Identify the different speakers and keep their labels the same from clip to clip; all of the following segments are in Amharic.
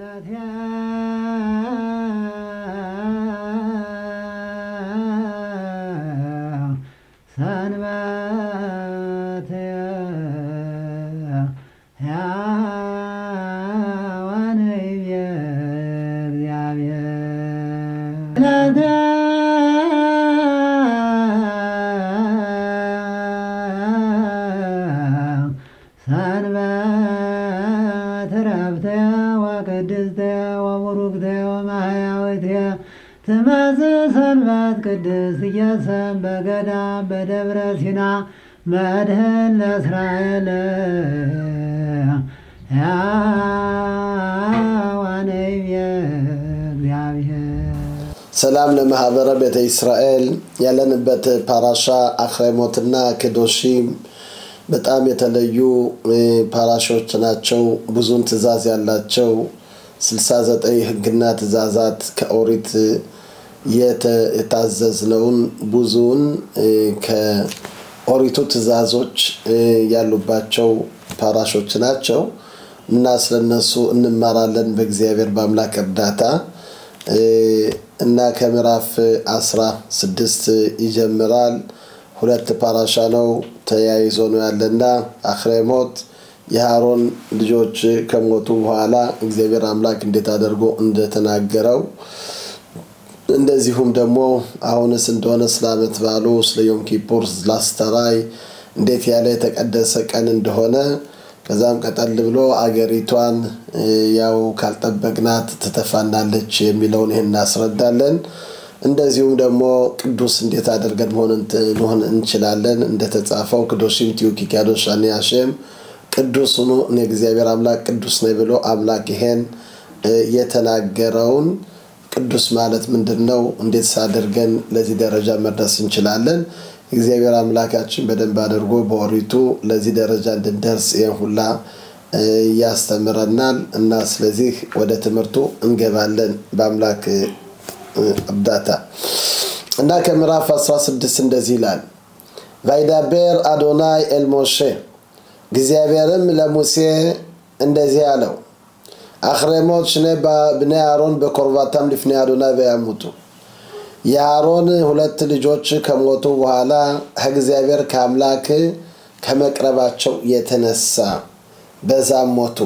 Speaker 1: ሰንበት ቅድስ ኢየሱስ በገዳም በደብረ ሲና መድህን ለእስራኤል
Speaker 2: ሰላም ለማህበረ ቤተ እስራኤል ያለንበት ፓራሻ አክረሞትና ከዶሺም በጣም የተለዩ ፓራሾች ናቸው። ብዙን ትእዛዝ ያላቸው 69 ህግና ትእዛዛት ከኦሪት የታዘዝነውን ብዙውን ከኦሪቱ ትእዛዞች ያሉባቸው ፓራሾች ናቸው እና ስለነሱ እንማራለን በእግዚአብሔር በአምላክ እርዳታ እና ከምዕራፍ 16 ይጀምራል። ሁለት ፓራሻ ነው ተያይዞ ነው ያለና አክረሞት የአሮን ልጆች ከሞቱ በኋላ እግዚአብሔር አምላክ እንዴት አድርጎ እንደተናገረው እንደዚሁም ደግሞ አሁንስ እንደሆነ ስላመት ባሉ ስለ ዮም ኪፑር ላስተራይ እንዴት ያለ የተቀደሰ ቀን እንደሆነ ከዛም ቀጠል ብሎ አገሪቷን ያው ካልጠበቅናት ተተፋናለች የሚለውን ይሄን እናስረዳለን። እንደዚሁም ደግሞ ቅዱስ እንዴት አድርገን መሆን እንችላለን እንደተጻፈው ቅዱስም ቲዩኪካዶስ አኒያሽም ቅዱስ ሆኖ እግዚአብሔር አምላክ ቅዱስ ነው ብሎ አምላክ ይሄን የተናገረውን ቅዱስ ማለት ምንድነው እንዴት ሳደርገን ለዚህ ደረጃ መድረስ እንችላለን? እግዚአብሔር አምላካችን በደንብ አድርጎ በኦሪቱ ለዚህ ደረጃ እንድንደርስ ይሁላ ያስተምረናል እና ስለዚህ ወደ ትምህርቱ እንገባለን በአምላክ እርዳታ እና ከምዕራፍ 16 እንደዚህ ይላል ቫይዳበር አዶናይ ኤል ሞሼ እግዚአብሔርም ለሙሴ እንደዚህ አለው አክረሞት ሽኔ በብኔ አሮን በኮርባታም ልፍኔ አዶናይ በያሙቱ የአሮን ሁለት ልጆች ከሞቱ በኋላ እግዚአብሔር ከአምላክ ከመቅረባቸው የተነሳ በዛም ሞቱ።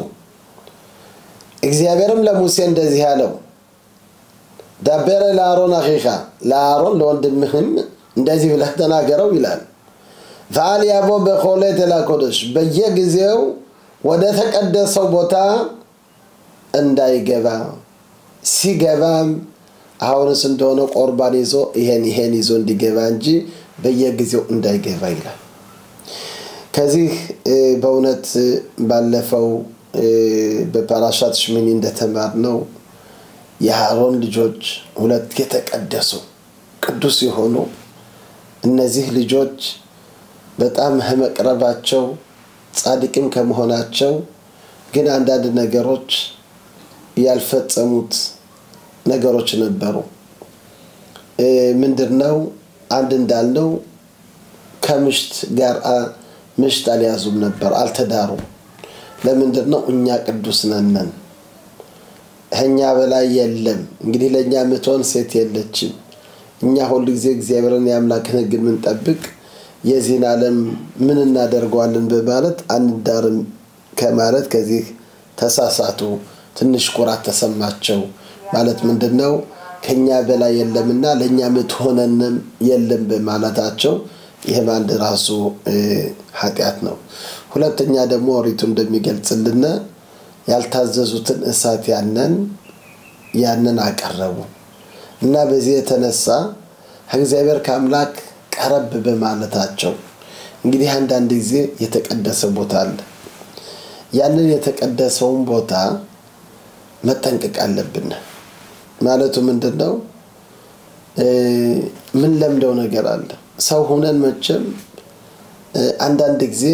Speaker 2: እግዚአብሔርም ለሙሴ እንደዚህ አለው ዳበረ ለአሮን አኺኻ ለአሮን ለወንድምህም እንደዚህ ብለህ ተናገረው ይላል ፋል ያቦ በኮሌት ለኮደሽ በየጊዜው ወደ ተቀደሰው ቦታ እንዳይገባ ሲገባም አሁንስ እንደሆነ ቁርባን ይዞ ይሄን ይዞ እንዲገባ እንጂ በየጊዜው እንዳይገባ ይላል። ከዚህ በእውነት ባለፈው በፓራሻት ሽሚኒ እንደተማርነው የአሮን ልጆች ሁለት የተቀደሱ ቅዱስ የሆኑ እነዚህ ልጆች በጣም መቅረባቸው ጻድቅም ከመሆናቸው ግን አንዳንድ ነገሮች ያልፈጸሙት ነገሮች ነበሩ። ምንድነው አንድ እንዳልነው ከምሽት ጋር ምሽት አልያዙም ነበር አልተዳሩም። ለምንድነው እኛ ቅዱስ ነን እኛ በላይ የለም እንግዲህ ለኛ ምትሆን ሴት የለችም እኛ ሁሉ ጊዜ እግዚአብሔርን ያምላክን ህግ ምን ጠብቅ የዚህን ዓለም ምን እናደርገዋለን በማለት አንዳርም ከማለት ከዚህ ተሳሳቱ ትንሽ ኩራት ተሰማቸው ማለት ምንድነው ከኛ በላይ የለምና ለኛ ምትሆነንም የለም በማለታቸው ይሄ አንድ ራሱ ኃጢአት ነው። ሁለተኛ ደግሞ ኦሪቱ እንደሚገልጽልን ያልታዘዙትን እሳት ያንን አቀረቡ እና በዚህ የተነሳ እግዚአብሔር ከአምላክ ቀረብ በማለታቸው እንግዲህ አንዳንድ ጊዜ የተቀደሰ ቦታ አለ ያንን የተቀደሰውን ቦታ መጠንቀቅ አለብን ማለቱ ምንድነው ምን ለምደው ነገር አለ ሰው ሆነን መቼም አንዳንድ ጊዜ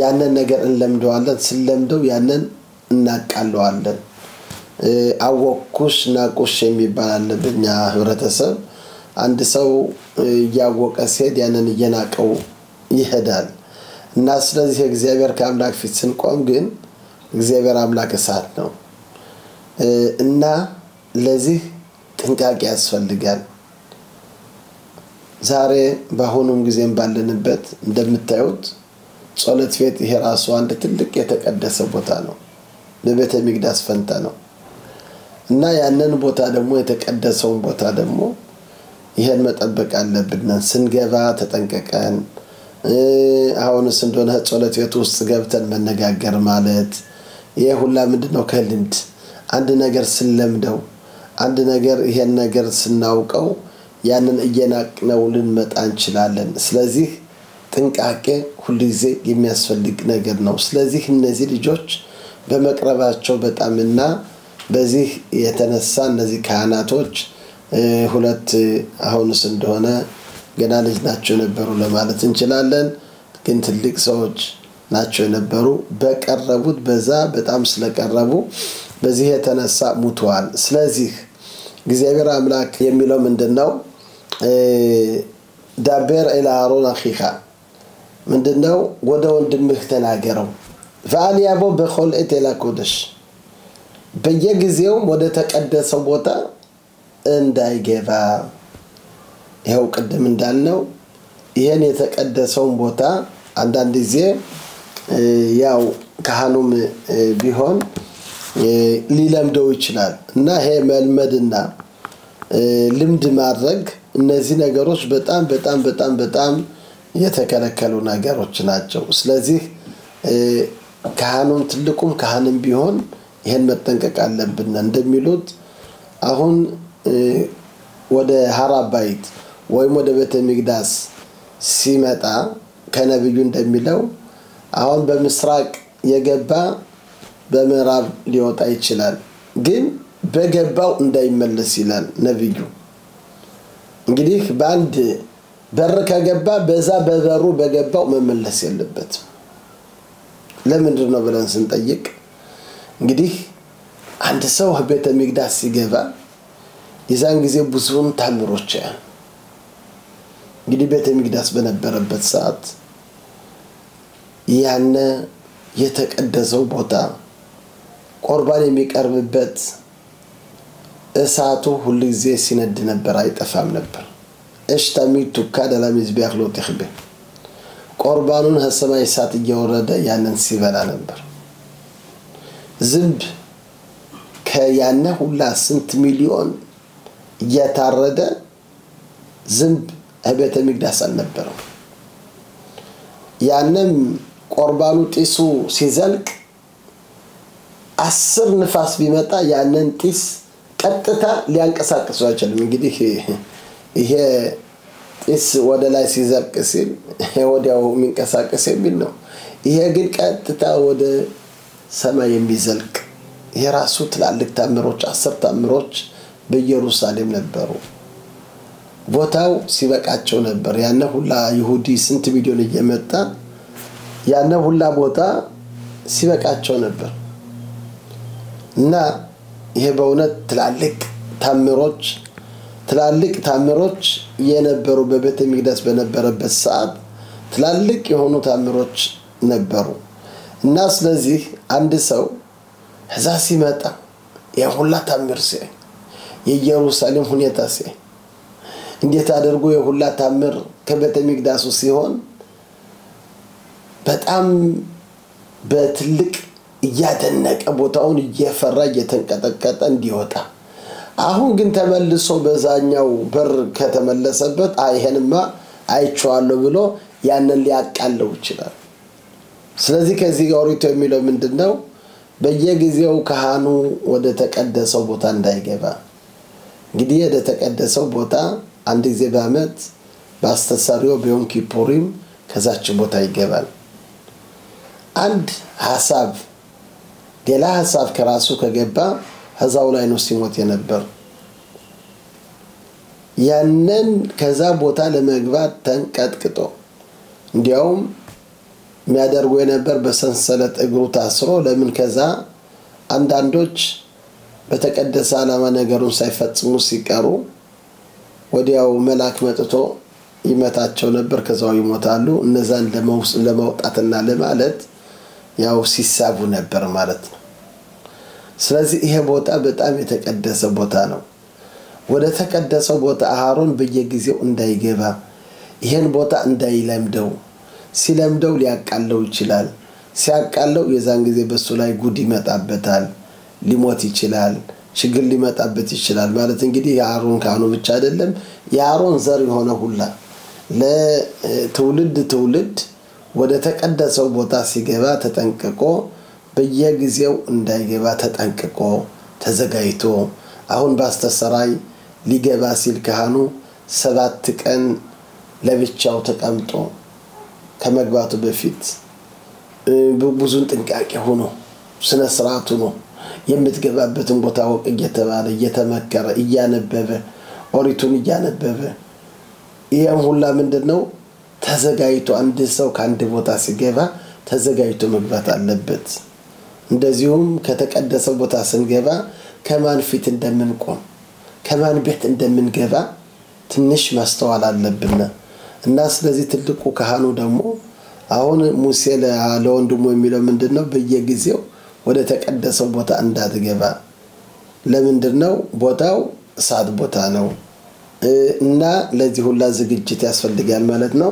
Speaker 2: ያንን ነገር እንለምደዋለን ስለምደው ያንን እናቃለዋለን አወኩሽ ናቁሽ የሚባል አለ በእኛ ህብረተሰብ አንድ ሰው ያወቀ ሲሄድ ያንን እየናቀው ይሄዳል እና ስለዚህ እግዚአብሔር ከአምላክ ፊት ስንቆም ግን እግዚአብሔር አምላክ እሳት ነው እና ለዚህ ጥንቃቄ ያስፈልጋል ዛሬ በአሁኑም ጊዜም ባለንበት እንደምታዩት ጸሎት ቤት ይሄ ራሱ አንድ ትልቅ የተቀደሰ ቦታ ነው በቤተ መቅደስ ፈንታ ነው እና ያንን ቦታ ደግሞ የተቀደሰውን ቦታ ደግሞ ይሄን መጠበቅ አለብን ስንገባ ተጠንቀቀን አሁንስ እንደሆነ ጸሎት ቤት ውስጥ ገብተን መነጋገር ማለት ይሄ ሁላ ምንድነው ከልምድ አንድ ነገር ስለምደው አንድ ነገር ይሄን ነገር ስናውቀው ያንን እየናቅነው ልንመጣ እንችላለን ስለዚህ ጥንቃቄ ሁሉ ጊዜ የሚያስፈልግ ነገር ነው ስለዚህ እነዚህ ልጆች በመቅረባቸው በጣምና በዚህ የተነሳ እነዚህ ካህናቶች ሁለት አሁንስ እንደሆነ ገና ልጅ ናቸው ነበሩ ለማለት እንችላለን ግን ትልቅ ሰዎች ናቸው ነበሩ በቀረቡት በዛ በጣም ስለቀረቡ በዚህ የተነሳ ሙተዋል ስለዚህ እግዚአብሔር አምላክ የሚለው ምንድነው ዳበር ኢላ አሮን አኺኻ ምንድነው ወደ ወንድምህ ተናገረው ቫሊያቦ በخل ኢላ ኮደሽ በየጊዜው ወደ ተቀደሰው ቦታ እንዳይገባ ይሄው ቅድም እንዳልነው ይሄን የተቀደሰውን ቦታ አንዳንድ ጊዜ ያው ካህኑም ቢሆን ሊለምደው ይችላል እና ይሄ መልመድና ልምድ ማድረግ እነዚህ ነገሮች በጣም የተከለከሉ ነገሮች ናቸው ስለዚህ ካህኑም ትልቁም ካህንም ቢሆን ይሄን መጠንቀቅ አለብን እንደሚሉት አሁን ወደ ሐራባይት ወይም ወደ ቤተ መቅደስ ሲመጣ ከነብዩ እንደሚለው አሁን በምስራቅ የገባ በምዕራብ ሊወጣ ይችላል ግን በገባው እንዳይመለስ ይላል ነብዩ እንግዲህ ባንድ በር ከገባ በዛ በበሩ በገባው መመለስ የለበት ለምንድን ነው ብለን ስንጠይቅ እንግዲህ አንድ ሰው ቤተ መቅደስ ሲገባ የዛን ጊዜ ብዙውን ታምሮች እንግዲህ ቤተ መቅደስ በነበረበት ሰዓት ያነ የተቀደሰው ቦታ ቁርባን የሚቀርብበት እሳቱ ሁሉ ጊዜ ሲነድ ነበር አይጠፋም ነበር እሽታሚቱ ካደላሚዝ ቢያخلوት ይخبه ቁርባኑን ከሰማይ እሳት እየወረደ ያንን ሲበላ ነበር ዝንብ ከያነ ሁላ ስንት ሚሊዮን እየታረደ ዝንብ ቤተ መቅደስ አልነበረም ያንም ቁርባኑ ጢሱ ሲዘልቅ 10 ንፋስ ቢመጣ ያንን ጢስ ቀጥታ ሊያንቀሳቅሱ አይችልም እንግዲህ ይሄ ጢስ ወደ ላይ ሲዘልቅ ሲል ወዲያው የሚንቀሳቀስ የሚል ነው ይሄ ግን ቀጥታ ወደ ሰማይ የሚዘልቅ የራሱ ትላልቅ ታምሮች 10 ታምሮች በኢየሩሳሌም ነበሩ ቦታው ሲበቃቸው ነበር ያነ ሁላ ይሁዲ ስንት ሚሊዮን እየመጣ ያነ ሁላ ቦታ ሲበቃቸው ነበር እና ይሄ በእውነት ትላልቅ ታምሮች የነበሩ በቤተ መቅደስ በነበረበት ሰዓት ትላልቅ የሆኑ ታምሮች ነበሩ እና ስለዚህ አንድ ሰው እዛ ሲመጣ የሁላ ታምር ሲያይ የኢየሩሳሌም ሁኔታ ሲያይ እንዴት አድርጎ የሁላ ታምር ከቤተ መቅደሱ ሲሆን በጣም በትልቅ ያደነቀ ቦታውን እየፈራ እየተንቀጠቀጠ እንዲወጣ አሁን ግን ተመልሶ በዛኛው በር ከተመለሰበት አይሄንማ አይቻለሁ ብሎ ያንን ሊያቃለው ይችላል ስለዚህ ከዚህ ጋር ወሪቶ የሚለው ምንድነው በየጊዜው ካህኑ ወደ ተቀደሰው ቦታ እንዳይገባ እንግዲህ ወደ ተቀደሰው ቦታ አንድ ጊዜ በአመት ባስተሰሪዮ በዮም ኪፑሪም ከዛች ቦታ ይገባል አንድ ሐሳብ ሌላ ሐሳብ ከራሱ ከገባ ሐዛው ላይ ነው ሲሞት የነበር ያንን ከዛ ቦታ ለመግባት ተንቀጥቅጦ እንዲያውም የሚያደርጉ የነበር በሰንሰለት እግሩ ታስሮ ለምን ከዛ አንዳንዶች በተቀደሰ ዓላማ ነገሩን ሳይፈጽሙ ሲቀሩ ወዲያው መልአክ መጥቶ ይመታቸው ነበር ከዛው ይሞታሉ እነዛን ለማውጣትና ለማለት ያው ሲሳቡ ነበር ማለት ነው ስለዚህ ይሄ ቦታ በጣም የተቀደሰ ቦታ ነው ወደ ተቀደሰው ቦታ አሮን በየጊዜው እንዳይገባ ይሄን ቦታ እንዳይለምደው ሲለምደው ሊያቃለው ይችላል ሲያቃለው የዛን ጊዜ በሱ ላይ ጉድ ይመጣበታል ሊሞት ይችላል ችግር ሊመጣበት ይችላል ማለት እንግዲህ የአሮን ካህኑ ብቻ አይደለም የአሮን ዘር የሆነ ሁላ ለትውልድ ወደ ተቀደሰው ቦታ ሲገባ ተጠንቅቆ በየጊዜው እንዳይገባ ተጠንቅቆ ተዘጋጅቶ አሁን ባስተሰራይ ሊገባ ሲል ካህኑ 7 ቀን ለብቻው ተቀምጦ ከመግባቱ በፊት ብዙን ጥንቃቄ ሆኖ ስነ ስርዓቱ ነው የምትገባበትን ቦታ ወቅ እየተባለ እየተመከረ እያነበበ ኦሪቱን እያነበበ ይሄም ሁላ ምንድነው ተዘጋጅቶ አንድ ሰው ካንድ ቦታ ሲገባ ተዘጋጅቶ መግባት አለበት እንደዚሁም ከተቀደሰው ቦታ ስንገባ ከማን ፊት እንደምንቆም ከማን ቤት እንደምንገባ ትንሽ ማስተዋል አለብን እና ስለዚህ ትልቁ ካህኑ ደግሞ አሁን ሙሴ ለወንድሙ የሚለው ምንድነው በየጊዜው ወደ ተቀደሰው ቦታ እንዳትገባ ለምንድነው ቦታው ሳድ ቦታ ነው እና ለዚህ ሁላ ዝግጅት ያስፈልጋል ማለት ነው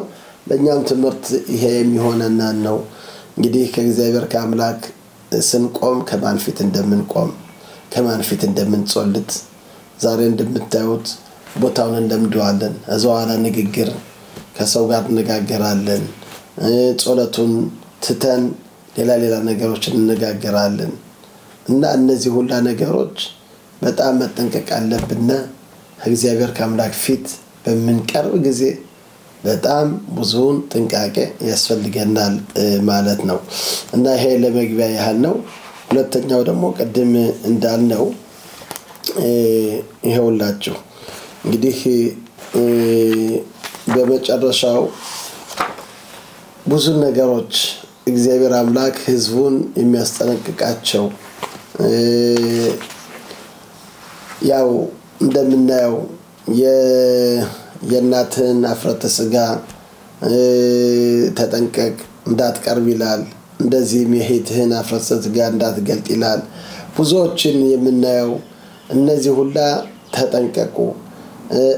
Speaker 2: ለኛም ትምህርት ይሄ የሚሆነና ነው እንግዲህ ከእግዚአብሔር ከአምላክ ስንቆም ከማን ፊት እንደምንቆም ከማን ፊት እንደምንጾልት ዛሬ እንደምታዩት ቦታውን እንደምደዋለን አዘዋላ ንግግር ከሰው ጋር እንነጋገራለን ጾለቱን ትተን ሌላ ነገሮችን እንነጋገራለን እና እነዚህ ሁላ ነገሮች በጣም መጠንቀቅ አለብንና እግዚአብሔር ከአምላክ ፊት በመንቀርብ ጊዜ በጣም ብዙውን ጥንቃቄ ያስፈልገናል ማለት ነው እና ይሄ ለመግቢያ ያህል ነው ሁለተኛው ደግሞ ቀደም እንዳልነው ይሄውላችሁ እንግዲህ በመጨረሻው ብዙ ነገሮች እግዚአብሔር አምላክ ህዝቡን የሚያስጠነቅቃቸው ያው እንደምናየው የእናትን አፍረተ ስጋ ተጠንቀቅ እንዳትቀርብ ይላል እንደዚህ የሄትህን አፍረተ ስጋ እንዳትገልጥ ይላል ብዙዎችን የምናየው እነዚህ ሁላ ተጠንቀቁ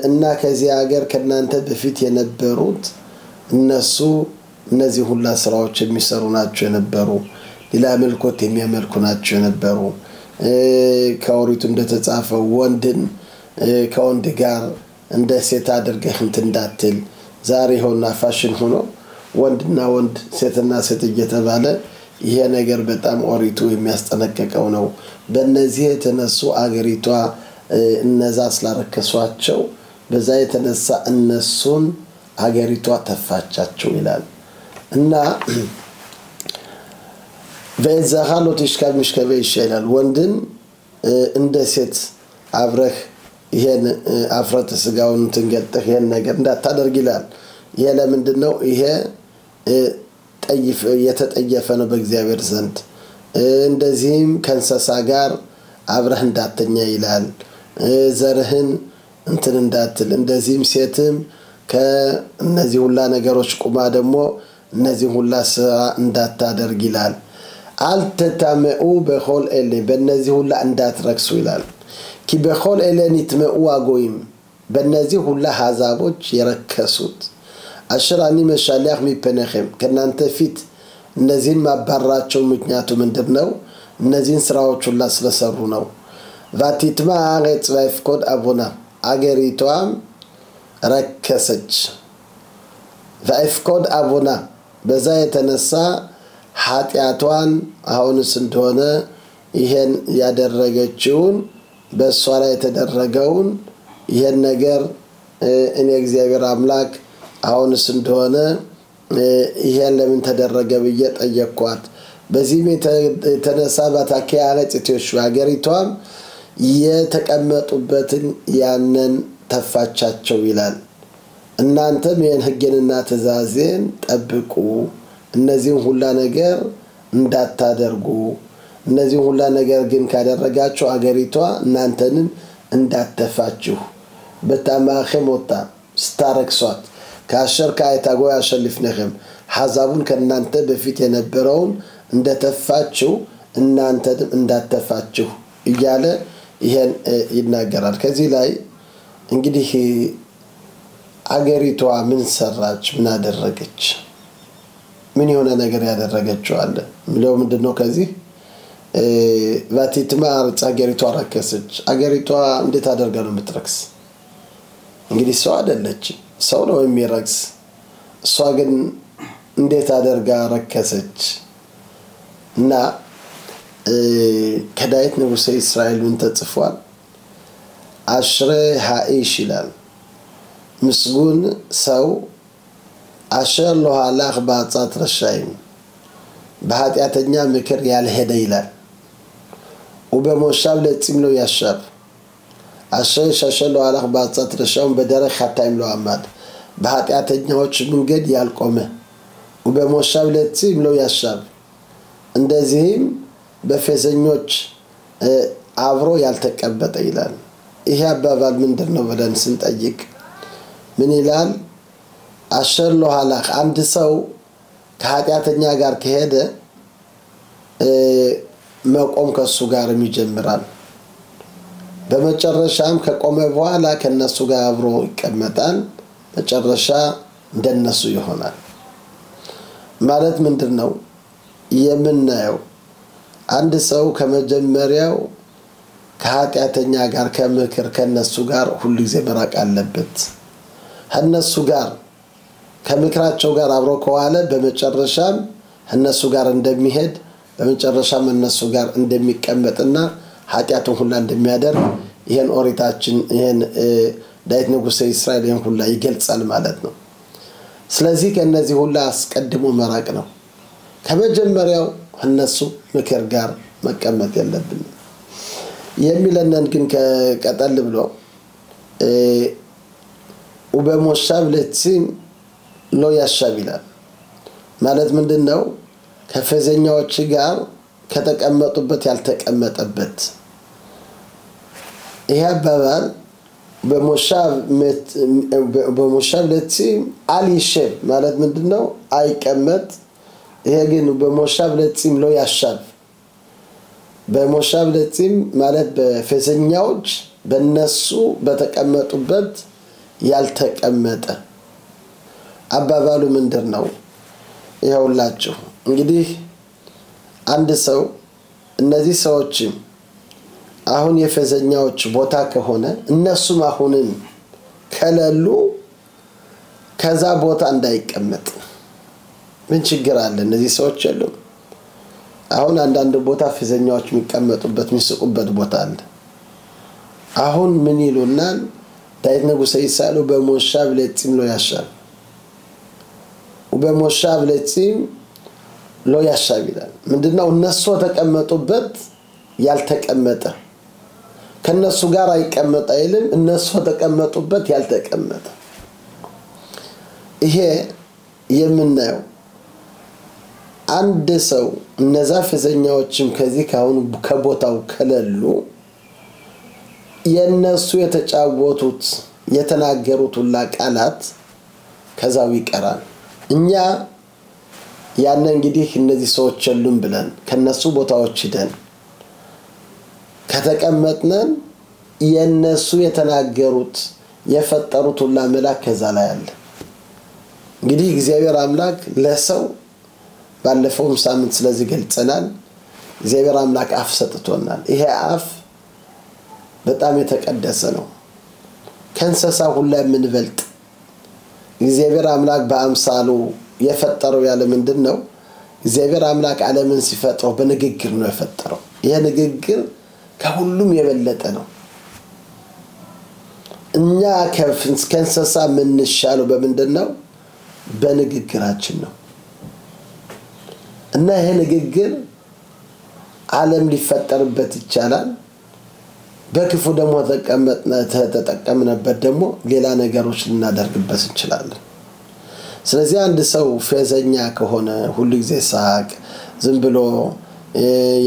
Speaker 2: እና ከዚህ ሀገር ከናንተ በፊት የነበሩት እነሱ እነዚህ ሁላ ስራዎች የሚሰሩ ናቸው የነበሩ ሌላ መልኮት የሚያመልኩ ናቸው የነበሩ ከኦሪቱ እንደተጻፈው ወንድን ከወንድ ጋር እንደ ሴት አድርገህ እንዳትል ዛሬ ሆና ፋሽን ሆኖ ወንድና ወንድ ሴትና ሴት እየተባለ ይሄ ነገር በጣም ኦሪቱ የሚያስጠነቅቀው ነው በእነዚህ የተነሱ አገሪቷ እነዛ ስላረከሷቸው በዛ የተነሳ እነሱን አገሪቷ ተፋቻቸው ይላል እና በዛሃሎ ተሽካብ ምሽከበ ይሻላል ወንድን እንደ ሴት አብረህ ይሄን አፍረተ ስጋውን ትንገልጥህ ይሄን ነገር እንዳታደርግ ይላል ይሄ ለምንድነው ይሄ ጠይፍ የተጠየፈ ነው በእግዚአብሔር ዘንድ እንደዚህም ከንሰሳ ጋር አብረህ እንዳተኛ ይላል ዘርህን እንትን እንዳትል እንደዚህም ሴትም ከነዚህ ሁላ ነገሮች ቁማ ደግሞ እነዚህ ሁላ ስራ እንዳታደርግ ይላል አልተታመኡ በሆል ኤሌ በእነዚህ ሁላ እንዳትረክሱ ይላል ኪ በሆል ኤሌ ንትመኡ አጎይም በእነዚህ ሁላ ሐዛቦች የረከሱት አሽራኒ መሻለህ ሚፈነኸም ከናንተ ፊት እነዚህን ማባራቸው ምክንያቱ ምንድነው እነዚህን ስራዎች ሁላ ስለሰሩ ነው ቫቲትማ አገጽ ቫይፍኮድ አቡና አገሪቷም ረከሰች ቫይፍኮድ አቡና በዛ የተነሳ ኃጢያቷን አሁንስ እንደሆነ ይሄን ያደረገችውን በሷ ላይ የተደረገውን ይሄን ነገር እኔ እግዚአብሔር አምላክ አሁንስ እንደሆነ ይሄን ለምን ተደረገ ብዬ ጠየቅኳት በዚህም የተነሳ ባታኪያ አለጽቴሽ አገሪቷም የተቀመጡበትን ያንን ተፋቻቸው ይላል እናንተም ይሄን ህግንና ትእዛዜን ጠብቁ እነዚህን ሁላ ነገር እንዳታደርጉ እነዚህን ሁላ ነገር ግን ካደረጋችሁ አገሪቷ እናንተንም እንዳትተፋችሁ በታማኸሞታ ስታረክሷት ካሸር ካይታጎ ያሸልፍነህም ሐዛቡን ከናንተ በፊት የነበረውን እንደተፋችሁ እናንተንም እንዳተፋችሁ እያለ ይሄን ይናገራል። ከዚህ ላይ እንግዲህ አገሪቷ ምን ሰራች ምን አደረገች ምን የሆነ ነገር ያደረገችው አለ ምለው ምንድነው ከዚህ ቫቲትማር አገሪቷ ረከሰች አገሪቷ እንዴት አደርጋ ነው የምትረክስ እንግዲህ ሰው አይደለች ሰው ነው የሚረክስ እሷ ግን እንዴት አደርጋ ረከሰች እና ከዳዊት ንጉሥ እስራኤልን ተጽፏል አሽረ ሃኢሽ ይላል ምስጉን ሰው አሸር ለኋላህ ባጻት ረሻይም በኃጢአተኛ ምክር ያልሄደ ይላል ወበሞሻብ ለጽም ነው ያሻብ አሸር ሸሸር ለኋላህ ባጻት ረሻይም በደረቅ ሐታይም ነው አማድ በኃጢአተኛዎች መንገድ ያልቆመ ወበሞሻብ ለጽም ነው ያሻብ እንደዚህም በፈዘኞች አብሮ ያልተቀበጠ ይላል ይሄ አባባል ምንድነው ብለን ስንጠይቅ ምን ይላል አሸር ለኋላህ አንድ ሰው ከኃጢአተኛ ጋር ከሄደ መቆም ከሱ ጋር ይጀምራል በመጨረሻም ከቆመ በኋላ ከነሱ ጋር አብሮ ይቀመጣል መጨረሻ እንደነሱ ይሆናል ማለት ምንድነው የምናየው አንድ ሰው ከመጀመሪያው ከኃጢአተኛ ጋር ከምክር ከነሱ ጋር ሁሉ ጊዜ መራቅ አለበት እነሱ ጋር ከምክራቸው ጋር አብሮ ከዋለ በመጨረሻም እነሱ ጋር እንደሚሄድ በመጨረሻም እነሱ ጋር እንደሚቀመጥና ኃጢአቱን ሁሉ እንደሚያደርግ ይሄን ኦሪታችን ይሄን ዳዊት ንጉሥ እስራኤል ይሄን ሁሉ ይገልጻል ማለት ነው ስለዚህ ከነዚህ ሁሉ አስቀድሞ መራቅ ነው ከመጀመሪያው እነሱ ምክር ጋር መቀመጥ ያለብን የሚለንን ግን ከቀጠል ብሎ ወበሞሻብ ለጽም ሎ ያሻቢላል ማለት ምንድነው ከፈዘኛዎች ጋር ከተቀመጡበት ያልተቀመጠበት ይሄ አባባል በሞሻብ ለጽም አልይሸብ ማለት ምንድነው አይቀመጥ ይሄ ግን በሞሻብ ለጽም ሎ ያሻብ በሞሻብ ለጽም ማለት በፈዘኛዎች በነሱ በተቀመጡበት ያልተቀመጠ አባባሉ ምንድነው ይኸውላችሁ እንግዲህ አንድ ሰው እነዚህ ሰዎች አሁን የፈዘኛዎች ቦታ ከሆነ እነሱም አሁንን ከለሉ ከዛ ቦታ እንዳይቀመጥ ምን ችግር አለ እነዚህ ሰዎች የሉም አሁን አንዳንድ ቦታ ፈዘኛዎች የሚቀመጡበት የሚስቁበት ቦታ አለ አሁን ምን ይሉናል ዳዊት ንጉሥ እስራኤል በሞሻብ ለጽም ሎ ያሻብ ወበሞሻብ ለጽም ሎ ያሻብ ይላል ምንድነው እነሱ ተቀመጡበት ያልተቀመጠ ከነሱ ጋር አይቀመጥ አይልም እነሱ ተቀመጡበት ያልተቀመጠ ይሄ የምናየው አንድ ሰው እነዛ ፈዘኛዎችም ከዚህ ካሁን ከቦታው ከለሉ የነሱ የተጫወቱት የተናገሩት ሁሉ ቃላት ከዛው ይቀራል እኛ ያን እንግዲህ እነዚህ ሰዎች ሁሉም ብለን ከነሱ ቦታዎች ሄደን ከተቀመጥነን የነሱ የተናገሩት የፈጠሩት ሁሉ አምላክ ከዛ ላይ አለ እንግዲህ እግዚአብሔር አምላክ ለሰው ባለፈው ሳምንት ስለዚህ ገልጸናል እግዚአብሔር አምላክ አፍ ሰጥቶናል ይሄ አፍ በጣም የተቀደሰ ነው ከእንስሳ ሁሉ የምንበልጥ እግዚአብሔር አምላክ በአምሳሉ የፈጠረው ያለ ምንድነው እግዚአብሔር አምላክ ዓለምን ሲፈጥረው በንግግር ነው የፈጠረው ይሄ ንግግር ከሁሉም የበለጠ ነው እኛ ከእንስሳ ምንሻለው በምንድነው በንግግራችን ነው እና ይሄ ንግግር ዓለም ሊፈጠርበት ይቻላል በክፉ ደሞ ተጠቀምነበት ደሞ ሌላ ነገሮች ልናደርግበት እንችላለን ስለዚህ አንድ ሰው ፈዘኛ ከሆነ ሁሉ ጊዜ ሳቅ ዝም ብሎ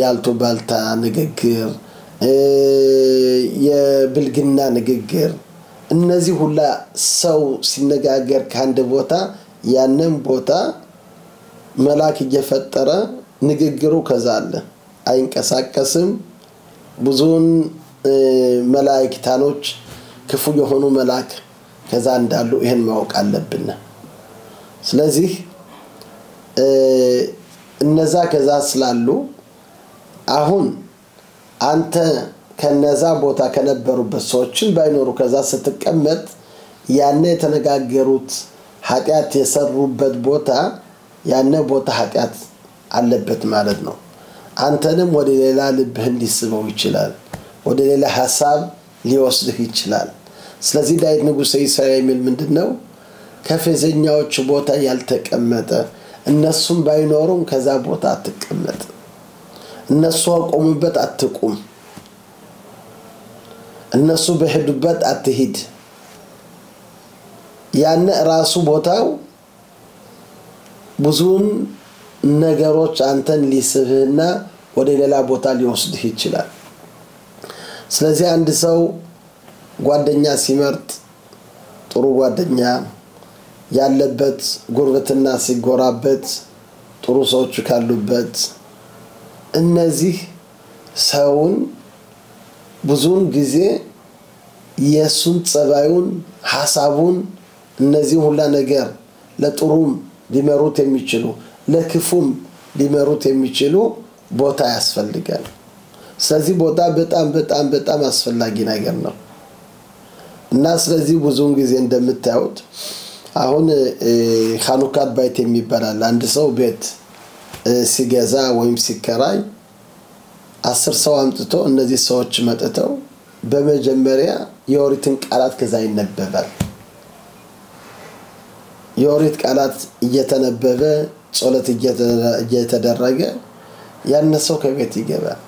Speaker 2: ያልተባልታ ንግግር የብልግና ንግግር እነዚህ ሁሉ ሰው ሲነጋገር ካንደ ቦታ ያንን ቦታ መላክ እየፈጠረ ንግግሩ ከዛ አለ አይንቀሳቀስም ብዙን መላእክታኖች ክፉ የሆኑ መላእክ ከዛ እንዳሉ ይሄን ማወቅ አለብን ስለዚህ እነዛ ከዛ ስላሉ አሁን አንተ ከነዛ ቦታ ከነበሩበት ሰዎችን ባይኖሩ ከዛ ስትቀመጥ ያነ የተነጋገሩት ኃጢያት የሰሩበት ቦታ ያነ ቦታ ኃጢያት አለበት ማለት ነው አንተንም ወደ ሌላ ልብህ እንዲስበው ይችላል ወደ ሌላ ሐሳብ ሊወስድህ ይችላል ስለዚህ ዳዊት ንጉሥ ኢሳይያስ የሚል ምንድነው ከፈዘኛዎች ቦታ ያልተቀመጠ እነሱም ባይኖሩም ከዛ ቦታ አትቀመጥ እነሱ አቆሙበት አትቁም እነሱ በሄዱበት አትሂድ ያነ ራሱ ቦታው ብዙን ነገሮች አንተን ሊስብህና ወደ ሌላ ቦታ ሊወስድህ ይችላል ስለዚህ አንድ ሰው ጓደኛ ሲመርጥ ጥሩ ጓደኛ ያለበት ጉርብትና ሲጎራበት ጥሩ ሰዎች ካሉበት እነዚህ ሰውን ብዙን ጊዜ የሱን ጸባዩን ሐሳቡን እነዚህ ሁሉ ነገር ለጥሩም ሊመሩት የሚችሉ ለክፉም ሊመሩት የሚችሉ ቦታ ያስፈልጋል ስለዚህ ቦታ በጣም አስፈላጊ ነገር ነው እና ስለዚህ ብዙን ጊዜ እንደምታዩት አሁን ኻኑካት ባይት የሚባል አንድ ሰው ቤት ሲገዛ ወይም ሲከራይ 10 ሰው አምጥቶ እነዚህ ሰዎች መጥተው በመጀመሪያ የኦሪትን ቃላት ከዛ ይነበባል የኦሪት ቃላት እየተነበበ ጸሎት እየተደረገ ያነሰው ከቤት ይገባል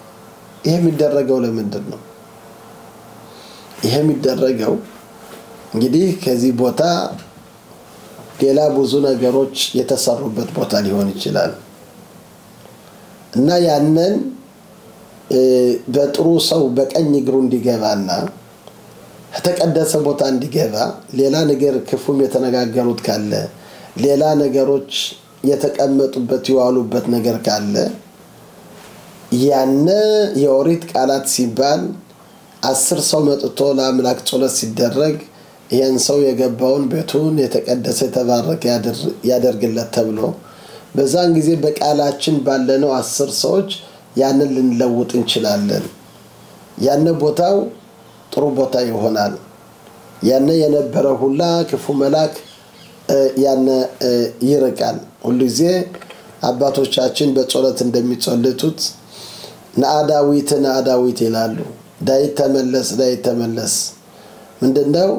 Speaker 2: ይሄ የሚደረገው ለምንድን ነው ይሄ የሚደረገው እንግዲህ ከዚህ ቦታ ሌላ ብዙ ነገሮች የተሰሩበት ቦታ ሊሆን ይችላል እና ያንን በጥሩ ሰው በቀኝ እግሩ እንዲገባና ተቀደሰ ቦታ እንዲገባ ሌላ ነገር ክፉም የተነጋገሩት ካለ ሌላ ነገሮች የተቀመጡበት ይዋሉበት ነገር ካለ ያነ የኦሪት ቃላት ሲባል 10 ሰው መጥቶ ለአምላክ ጸሎት ሲደረግ ያን ሰው የገባውን ቤቱን የተቀደሰ ተባረክ ያደርግለት ተብሎ በዛን ጊዜ በቃላችን ባለነው 10 ሰዎች ያንን ልንለውጥ እንችላለን ያነ ቦታው ጥሩ ቦታ ይሆናል ያነ የነበረ ሁላ ክፉ መላክ ያነ ይርቃል ሁሉ ጊዜ አባቶቻችን በጸሎት እንደሚጸልዩት ናዳዊት ይላሉ ዳዊት ተመለስ ምንድነው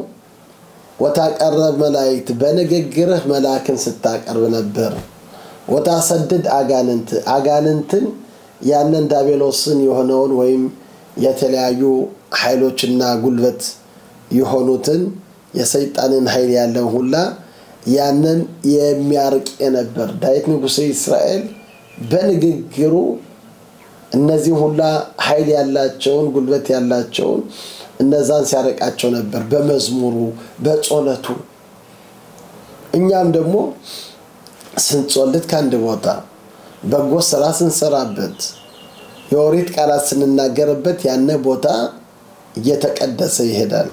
Speaker 2: ወታቀረብ መላእክት በንግግርህ መላእክን ስታቀርብ ነበር ወታሰድድ አጋንንትን ያንን ዳቢሎስን የሆነውን ወይም የተለያዩ ኃይሎችና ጉልበት የሆኑትን የሰይጣንን ኃይል ያለው ሁላ ያንን የሚያርቅ ነበር ዳዊት ንጉሥ እስራኤል በንግግሩ እነዚህ ሁላ ኃይል ያላቸውን ጉልበት ያላቸውን እነዛን ሲያረቃቸው ነበር በመዝሙሩ በጸሎቱ እኛም ደግሞ ስንጸልት ካንድ ቦታ በጎ ስራ ስንሰራበት የኦሪት ቃላት ስንናገርበት ያነ ቦታ እየተቀደሰ ይሄዳል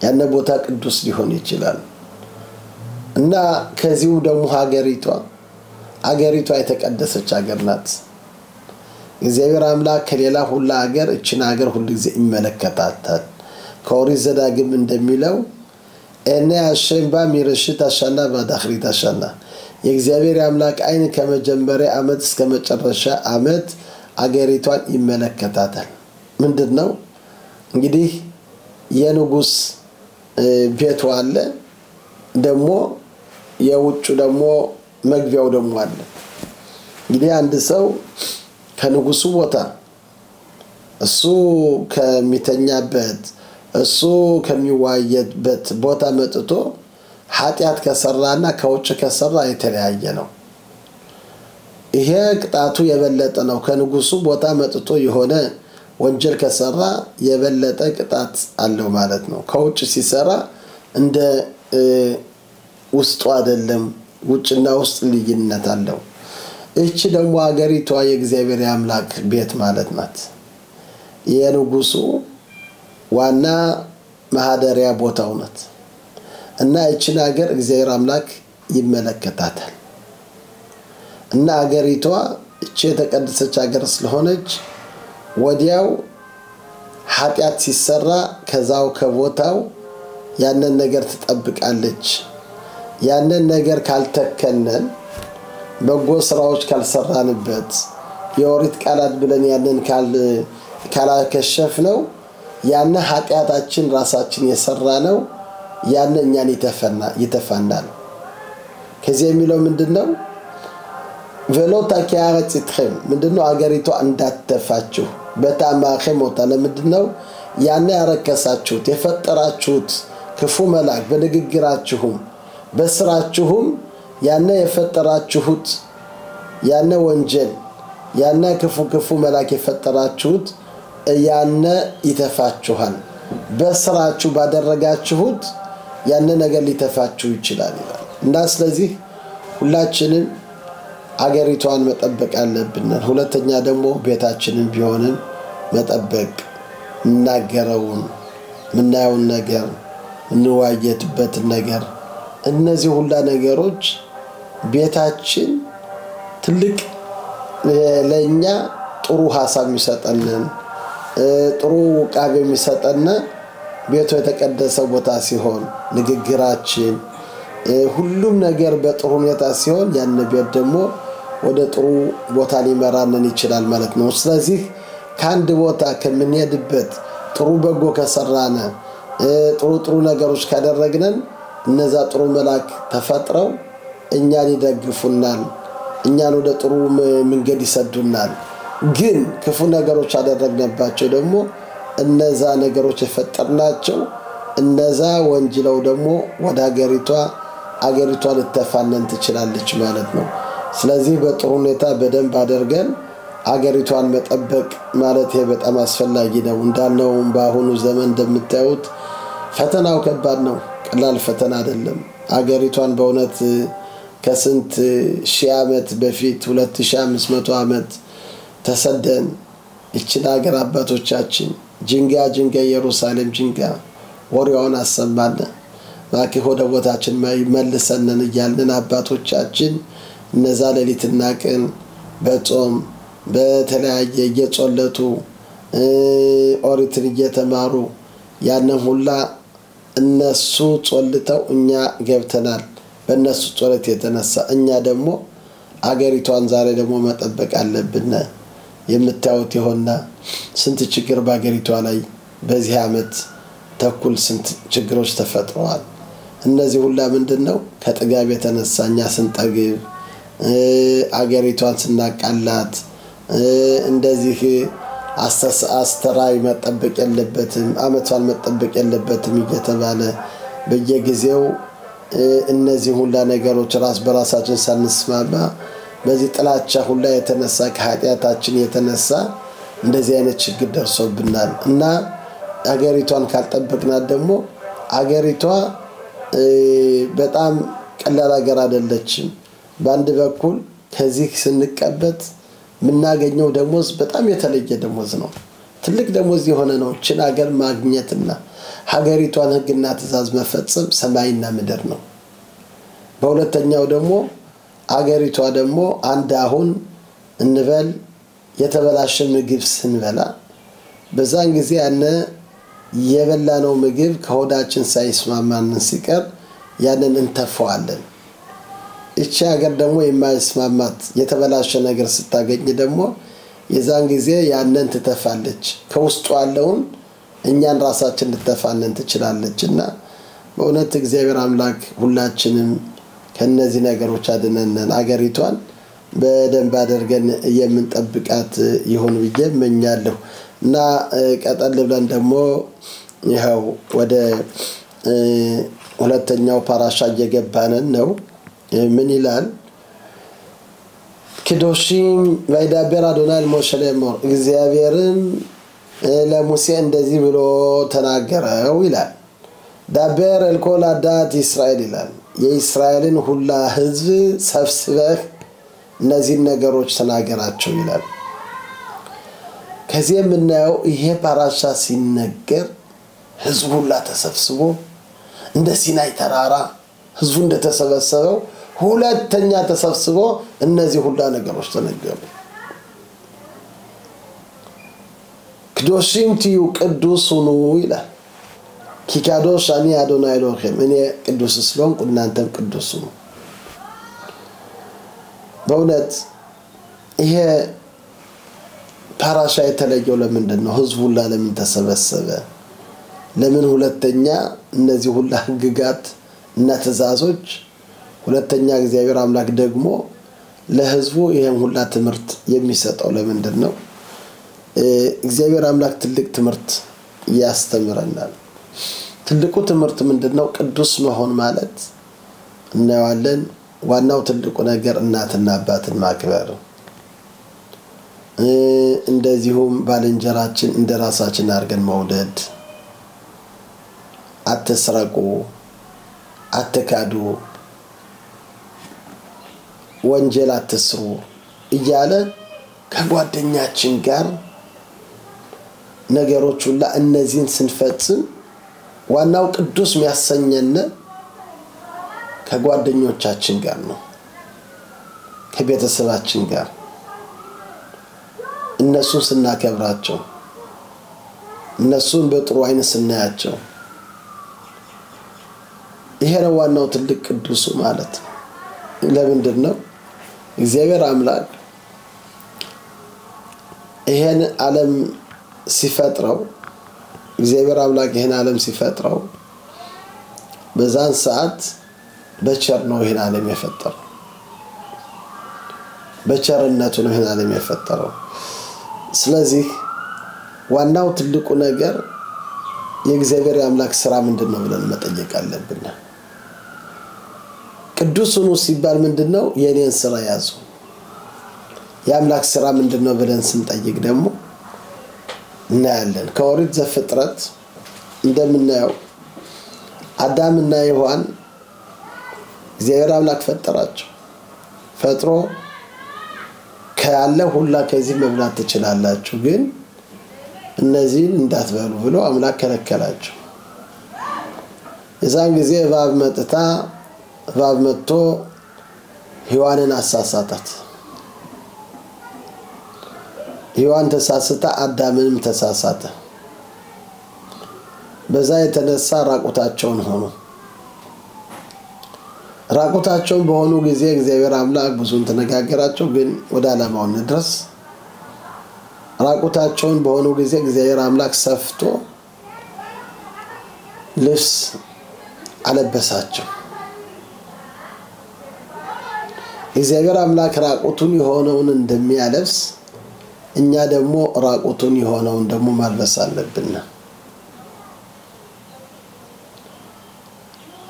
Speaker 2: ያነ ቦታ ቅዱስ ሊሆን ይችላል እና ከዚሁ ደግሞ ሀገሪቷ የተቀደሰች ሀገር ናት እግዚአብሔር አምላክ ከሌላ ሁሉ ሀገር እቺን ሀገር ሁሉ ጊዜ ይመለከታታል ከኦሪት ዘዳግም እንደሚለው እኔ አሸንባ ሚርሽት አሻና ባዳኽሪት አሻና የእግዚአብሔር አምላክ አይን ከመጀመሪያ አመት እስከ መጨረሻ አመት አገሪቷን ይመለከታታል ምንድነው እንግዲህ የንጉስ ቤቱ አለ ደግሞ የውጭ ደግሞ መግቢያው ደግሞ አለ እንግዲህ አንድ ሰው ከንጉሱ ቦታ እሱ ከሚተኛበት እሱ ከሚዋየበት ቦታ መጥቶ ኃጢያት ከሰራና ከውጭ ከሰራ የተለያየ ነው ይሄ ቅጣቱ የበለጠ ነው ከንጉሱ ቦታ መጥቶ የሆነ ወንጀል ከሰራ የበለጠ ቅጣት አለው ማለት ነው ከውጭ ሲሰራ እንደ ውስጡ አይደለም ውጭና ውስጥ ልዩነት አለው እቺ ደግሞ አገሪቷ የእግዚአብሔር አምላክ ቤት ማለት ናት የንጉሱ ዋና ማህደሪያ ቦታው ናት እና እቺን ሀገር እግዚአብሔር አምላክ ይመለከታታል እና አገሪቷ እቺ የተቀደሰች ሀገር ስለሆነች ወዲያው ኃጢአት ሲሰራ ከዛው ከቦታው ያንን ነገር ትጠብቃለች ያንን ነገር ካልተከነን በጎ ስራዎች ካልሰራንበት የኦሪት ቃላት ብለን ያንን ካላከሸፍነው ያነ ኃጢአታችን ራሳችን የሰራነው ያነ እኛን ይተፋናል ከዚህ የሚለው ምንድነው ቬሎታ ከያረጽትከም ምንድነው አገሪቷ እንዳትተፋችሁ በታማኸም ወጣለ ምንድነው ያነ ያረከሳችሁት የፈጠራችሁት ክፉ መልአክ በንግግራችሁም በስራችሁም ያነ የፈጠራችሁት ያነ ወንጀል ያነ ክፉ መልአክ የፈጠራችሁት ያነ ይተፋችኋል በስራችሁ ባደረጋችሁት ያነ ነገር ሊተፋችሁ ይችላል ይላል እና ስለዚህ ሁላችንም አገሪቷን መጠበቅ አለብን ሁለተኛ ደግሞ ቤታችንን ቢሆንም መጠበቅ እናገረውን ምናየውን ነገር እንዋየትበት ነገር እነዚህ ሁሉ ነገሮች ቤታችን ትልቅ ለኛ ጥሩ ሐሳብ የሚሰጠንን ጥሩ ቃል የሚሰጠን ቤቱ የተቀደሰ ቦታ ሲሆን ንግግራችን ሁሉም ነገር በጥሩ ሁኔታ ሲሆን ያን ቤት ደግሞ ወደ ጥሩ ቦታ ሊመራንን ይችላል ማለት ነው ስለዚህ ካንድ ቦታ ከመንሄድበት ጥሩ በጎ ከሰራነ ጥሩ ነገሮች ካደረግነን እነዛ ጥሩ መልአክ ተፈጥረው እኛን ይደግፉናል እኛን ወደ ጥሩ መንገድ ይሰዱናል ግን ክፉ ነገሮች አደረግነባቸው ደግሞ እነዛ ነገሮች የፈጠርናቸው እነዛ ወንጅለው ደግሞ ወደ አገሪቷ ልትተፋነን ትችላለች ማለት ነው ስለዚህ በጥሩ ሁኔታ በደንብ አድርገን አገሪቷን መጠበቅ ማለት በጣም አስፈላጊ ነው እንዳልነው በአሁኑ ዘመን እንደምታዩት ፈተናው ከባድ ነው ቀላል ፈተና አይደለም አገሪቷን በእውነት ከስንት ሺህ ዓመት በፊት 2500 ዓመት ተሰደን እቺን ሀገር አባቶቻችን ጅንጋ ኢየሩሳሌም ጅንጋ ወሪያውን አሰማን ባኪ ወደ ቦታችን መልሰነን እያልን አባቶቻችን እነዛ ሌሊትና ቀን በጾም በተለያየ እየጾለቱ ኦሪትን እየተማሩ ያንን ሁላ እነሱ ጾልተው እኛ ገብተናል በእነሱ ጾለት የተነሳ እኛ ደግሞ አገሪቷን ዛሬ ደግሞ መጠበቅ አለብን የምታዩት ይሆንና ስንት ችግር በአገሪቷ ላይ በዚህ ዓመት ተኩል ስንት ችግሮች ተፈጥረዋል እነዚህ ሁላ ምንድነው ከጥጋብ የተነሳኛ ስንጠግብ አገሪቷን ስናቃላት እንደዚህ አስተራይ መጠበቅ የለበትም አመቷን መጠበቅ የለበትም እየተባለ በየጊዜው እነዚህ ሁላ ነገሮች ራስ በራሳችን ሳንስማማ በዚህ ጥላቻ ሁላ የተነሳ ከኃጢያታችን የተነሳ እንደዚህ አይነት ችግር ደርሶብናል እና አገሪቷን ካልጠበቅናት ደግሞ አገሪቷ በጣም ቀላል ሀገር አይደለችም በአንድ በኩል ከዚህ ስንቀበት ምናገኘው ደሞዝ በጣም የተለየ ደሞዝ ነው ትልቅ ደሞዝ የሆነ ነው እቺን ሀገር ማግኘትና ሀገሪቷን ህግና ትእዛዝ መፈጸም ሰማይና ምድር ነው በሁለተኛው ደግሞ አገሪቷ ደግሞ አንድ አሁን እንበል የተበላሸ ምግብ ስንበላ በዛን ጊዜ ያነ የበላነው ምግብ ከሆዳችን ሳይስማማን ሲቀር ያንን እንተፈዋለን እቺ ሀገር ደግሞ የማይስማማት የተበላሸ ነገር ስታገኝ ደግሞ የዛን ጊዜ ያንን ትተፋለች ከውስጡ ያለውን እኛን ራሳችን ልትተፋነን ትችላለችና በእውነት እግዚአብሔር አምላክ ሁላችንም ከነዚህ ነገሮች አድነን አገሪቷን በደንብ አድርገን የምንጠብቃት ይሁን ብዬ እመኛለሁ እና ቀጠል ብለን ደግሞ ይሄው ወደ ሁለተኛው ፓራሻ እየገባን ነው ምን ይላል ከዶሽም ወይዳበር አዶናይ ሞሼ ለሞር እግዚአብሔርን ለሙሴ እንደዚህ ብሎ ተናገረው ይላል ዳበር الكل አዳት እስራኤል ይላል የእስራኤልን ሁላ ህዝብ ሰብስበህ እነዚህን ነገሮች ተናገራቸው ይላል። ከዚህ የምናየው ይሄ ፓራሻ ሲነገር ህዝቡ ሁሉ ተሰብስቦ እንደ ሲናይ ተራራ ህዝቡ እንደተሰበሰበው ሁለተኛ ተሰብስቦ እነዚህ ሁሉ ነገሮች ተነገሩ። ቅዱሲም ትዩ ቅዱስ ሁኑ ይላል። ኪካዶስ አኒ አዶናይ ኤሎሄም እኔ ቅዱስ ስለሆንኩ እናንተም ቅዱስ ሁኑ። በእውነት ይሄ ፓራሻ የተለየው ለምንድን ነው? ህዝቡ ሁሉ ለምን ተሰበሰበ? ለምን ሁለተኛ እነዚህ ሁሉ ህግጋት እና ትእዛዞች ሁለተኛ እግዚአብሔር አምላክ ደግሞ ለህዝቡ ይሄን ሁሉ ትምህርት የሚሰጠው ለምንድን ነው? እግዚአብሔር አምላክ ትልቅ ትምህርት ያስተምረናል። ትልቁ ትምህርት ምንድነው? ቅዱስ መሆን ማለት እናያለን። ዋናው ትልቁ ነገር እናትና አባትን ማክበር፣ እንደዚሁም ባልንጀራችን እንደራሳችን አድርገን መውደድ፣ አትስረቁ፣ አትካዱ፣ ወንጀል አትስሩ እያለ ከጓደኛችን ጋር ነገሮች ሁሉ እነዚህን ስንፈጽም ዋናው ቅዱስ የሚያሰኘን ከጓደኞቻችን ጋር ነው፣ ከቤተሰባችን ጋር እነሱን ስናከብራቸው፣ እነሱን በጥሩ አይን ስናያቸው ይሄ ነው ዋናው ትልቅ ቅዱስ ማለት። ለምንድን ነው? እግዚአብሔር አምላክ ይሄን ዓለም ሲፈጥረው እግዚአብሔር አምላክ ይሄን ዓለም ሲፈጥረው በዛን ሰዓት በቸር ነው ይሄን ዓለም የፈጠረው። በቸርነቱ ነው ይሄን ዓለም የፈጠረው። ስለዚህ ዋናው ትልቁ ነገር የእግዚአብሔር አምላክ ስራ ምንድነው ብለን መጠየቅ አለብን። ቅዱስ ሁኑ ሲባል ምንድነው? የኔን ስራ ያዙ። የአምላክ ስራ ምንድነው ብለን ስንጠይቅ ደግሞ እናያለን። ከኦሪት ዘፍጥረት እንደምናየው አዳምና ሔዋን እግዚአብሔር አምላክ ፈጠራቸው። ፈጥሮ ካለ ሁላ ከዚህ መብላት ትችላላችሁ ግን እነዚህን እንዳትበሉ ብሎ አምላክ ከለከላቸው። የዛን ጊዜ እባብ መጥቶ ሔዋንን አሳሳታት። ሔዋን ተሳስታ አዳምንም ተሳሳተ። በዛ የተነሳ ራቁታቸውን ሆኑ። ራቁታቸውን በሆኑ ጊዜ እግዚአብሔር አምላክ ብዙን ተነጋገራቸው። ግን ወደ ዓላማው እንድረስ። ራቁታቸውን በሆኑ ጊዜ እግዚአብሔር አምላክ ሰፍቶ ልብስ አለበሳቸው። እግዚአብሔር አምላክ ራቁቱን የሆነውን እንደሚያለብስ እኛ ደግሞ ራቁቱን የሆነውን ደግሞ ማልበስ አለብን።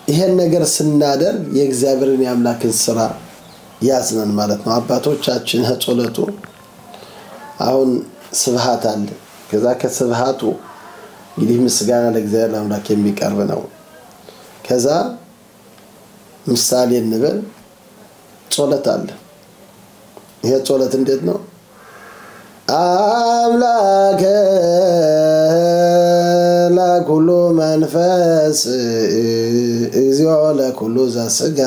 Speaker 2: ይሄን ነገር ስናደርግ የእግዚአብሔርን የአምላክን ስራ ያዝነን ማለት ነው። አባቶቻችን ጸሎቱ አሁን ስብሃት አለ። ከዛ ከስብሃቱ እንግዲህ ምስጋና ለእግዚአብሔር አምላክ የሚቀርብ ነው። ከዛ ምሳሌ እንበል ጸሎት አለ። ይሄ ጸሎት እንዴት ነው? አምላከ ለኩሉ መንፈስ እግዚኦ ለኩሉ ዘሥጋ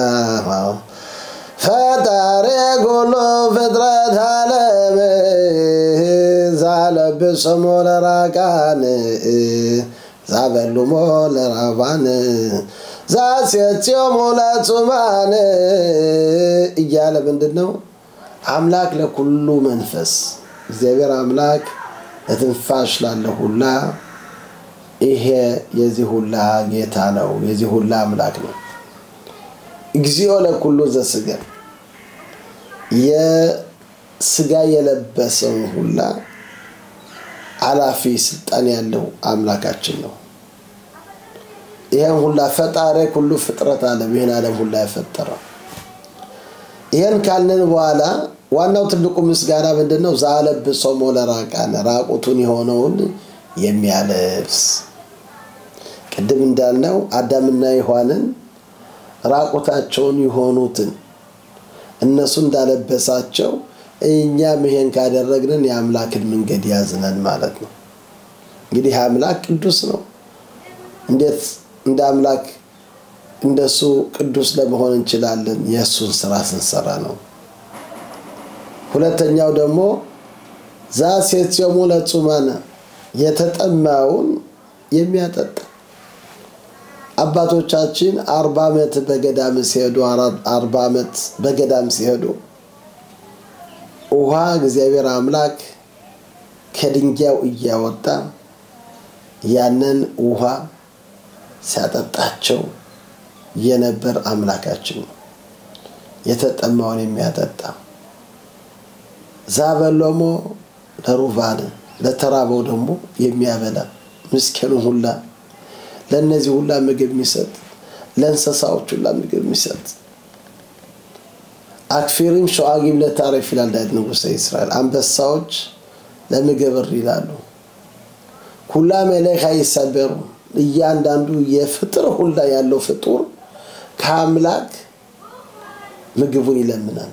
Speaker 2: ፈጣሪ ኩሉ ፍጥረት ዓለም ዛለብሶሙ ለራቃን ዛበሉሞ ለራባን ዛሴትዮሙ ለጹማን እያለ ምንድነው? አምላክ ለኩሉ መንፈስ እግዚአብሔር አምላክ ለትንፋሽ ላለው ሁላ ይሄ የዚህ ሁላ ጌታ ነው፣ የዚህ ሁላ አምላክ ነው። እግዚኦ ለኩሉ ዘሥጋ የሥጋ የለበሰው ሁላ አላፊ ስልጣን ያለው አምላካችን ነው። ይሄን ሁላ ፈጣሪ ሁሉ ፍጥረት ዓለም ይሄን ዓለም ሁላ የፈጠረው። ይሄን ካልን በኋላ ዋናው ትልቁ ምስጋና ምንድነው? ዛለብሶሙ ለራቃን ራቁቱን የሆነውን የሚያለብስ። ቅድም እንዳልነው አዳምና ሔዋንን ራቁታቸውን የሆኑትን እነሱ እንዳለበሳቸው እኛም ይሄን ካደረግን የአምላክን መንገድ ያዝነን ማለት ነው። እንግዲህ አምላክ ቅዱስ ነው። እንዴት እንደ አምላክ እንደሱ ቅዱስ ለመሆን እንችላለን? የሱን ስራ ስንሰራ ነው። ሁለተኛው ደግሞ ዛሴትየሙ ለጹማነ የተጠማውን የሚያጠጣ አባቶቻችን 40 ዓመት በገዳም ሲሄዱ 40 ዓመት በገዳም ሲሄዱ ውሃ እግዚአብሔር አምላክ ከድንጋዩ እያወጣ ያንን ውሃ ሲያጠጣቸው የነበር አምላካችን ነው። የተጠማውን የሚያጠጣ ዛበሎሞ ለሩቫን ለተራበው ደግሞ የሚያበላ ምስኪኑ ሁላ ለነዚህ ሁላ ምግብ የሚሰጥ ለእንስሳዎች ሁላ ምግብ የሚሰጥ አክፊሪም ሸዋጊም ለታሪፍ ይላል ዳዊት ንጉሠ እስራኤል አንበሳዎች ለምግብ ይላሉ። ሁላ መለካ ይሰበሩ እያንዳንዱ የፍጥር ሁላ ያለው ፍጡር ከአምላክ ምግቡን ይለምናል።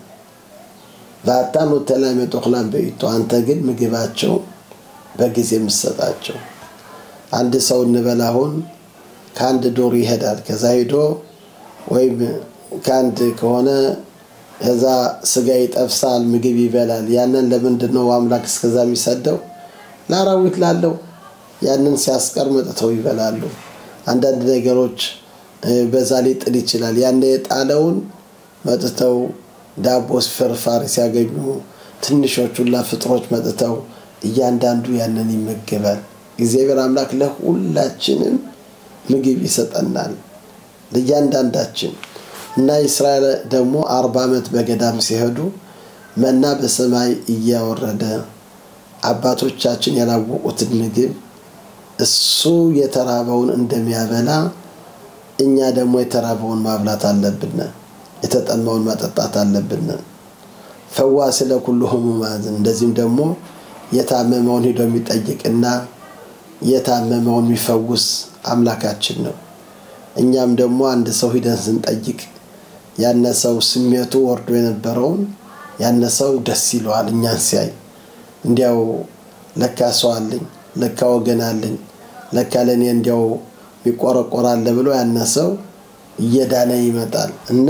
Speaker 2: ባታኑ ተላመ ተخلان በይቶ አንተ ግን ምግባቸው በጊዜ መስጣቸው። አንድ ሰው እንበላሁን ካንድ ዶር ይሄዳል ከዛ ሄዶ ወይም ካንድ ከሆነ እዛ ስጋ ይጠብሳል ምግብ ይበላል። ያንን ለምንድነው አምላክ እስከዛ የሚሰደው? ላራዊት ላለው ያንን ሲያስቀር መጥተው ይበላሉ። አንዳንድ ነገሮች በዛ ሊጥል ይችላል። ያን የጣለውን መጥተው ዳቦስ ፍርፋሪ ሲያገኙ ትንሾቹላ ፍጥሮች መጥተው እያንዳንዱ ያንን ይመገባል። እግዚአብሔር አምላክ ለሁላችንም ምግብ ይሰጠናል ለእያንዳንዳችን። እና እስራኤል ደግሞ 40 ዓመት በገዳም ሲሄዱ መና በሰማይ እያወረደ አባቶቻችን ያላወቁትን ምግብ እሱ የተራበውን እንደሚያበላ እኛ ደግሞ የተራበውን ማብላት አለብን። የተጠማውን ማጠጣት አለብን። ፈዋስ ለኩልሁም ማዘን እንደዚህም ደግሞ የታመመውን ሄዶ የሚጠይቅና የታመመውን የሚፈውስ አምላካችን ነው። እኛም ደግሞ አንድ ሰው ሄደን ስንጠይቅ ያነሰው ስሜቱ ወርዶ የነበረውን ያነሰው ደስ ይለዋል። እኛን ሲያይ እንዲያው ለካ ሰው አለኝ ለካ ወገን አለኝ ለካ ለኔ እንዲያው ይቆረቆራል ብሎ ያነሰው እየዳነ ይመጣል። እና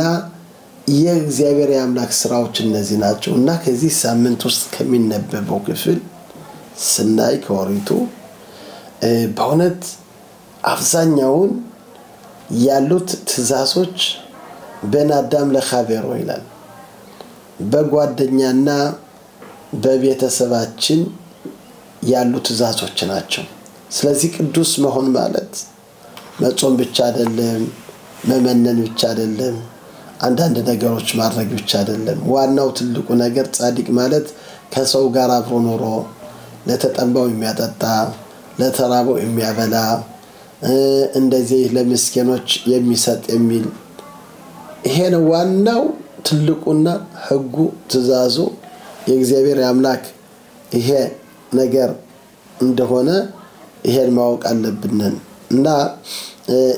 Speaker 2: የእግዚአብሔር የአምላክ ስራዎች እነዚህ ናቸው። እና ከዚህ ሳምንት ውስጥ ከሚነበበው ክፍል ስናይ ከኦሪቱ በእውነት አብዛኛውን ያሉት ትእዛዞች በናዳም ለኻቤሮ ይላል በጓደኛና በቤተሰባችን ያሉ ትእዛዞች ናቸው። ስለዚህ ቅዱስ መሆን ማለት መጾም ብቻ አይደለም፣ መመነን ብቻ አይደለም፣ አንዳንድ ነገሮች ማድረግ ብቻ አይደለም። ዋናው ትልቁ ነገር ጻድቅ ማለት ከሰው ጋር አብሮ ኖሮ ለተጠማው የሚያጠጣ ለተራበው የሚያበላ እንደዚህ ለምስኪኖች የሚሰጥ የሚል ይሄን ዋናው ትልቁና ህጉ ትእዛዙ የእግዚአብሔር አምላክ ይሄ ነገር እንደሆነ ይሄን ማወቅ አለብን። እና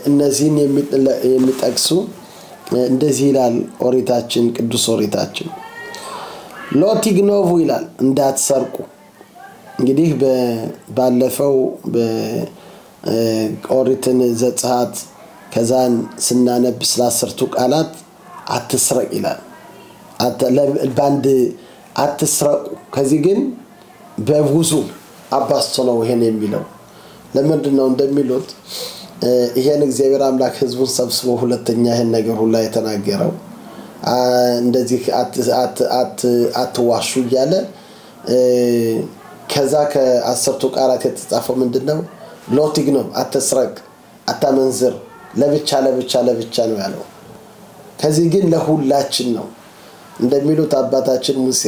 Speaker 2: እነዚህን የሚጠቅሱ እንደዚህ ይላል ኦሪታችን ቅዱስ ኦሪታችን ሎቲግኖቭ ይላል እንዳትሰርቁ። እንግዲህ ባለፈው በኦሪትን ዘጸአት ከዛን ስናነብ ስላሰርቱ ቃላት አትስረቅ ይላል። ባንድ አትስረቁ ከዚህ ግን በብዙ አባስቶ ነው ይሄን የሚለው። ለምንድነው እንደሚሉት ይሄን እግዚአብሔር አምላክ ህዝቡን ሰብስቦ ሁለተኛ ይሄን ነገር ሁላ የተናገረው እንደዚህ አትዋሹ እያለ ከዛ ከአሰርቱ ቃላት የተጻፈው ምንድነው? ሎቲግኖቭ አትስረቅ አታመንዝር ለብቻ ነው ያለው። ከዚህ ግን ለሁላችን ነው እንደሚሉት አባታችን ሙሴ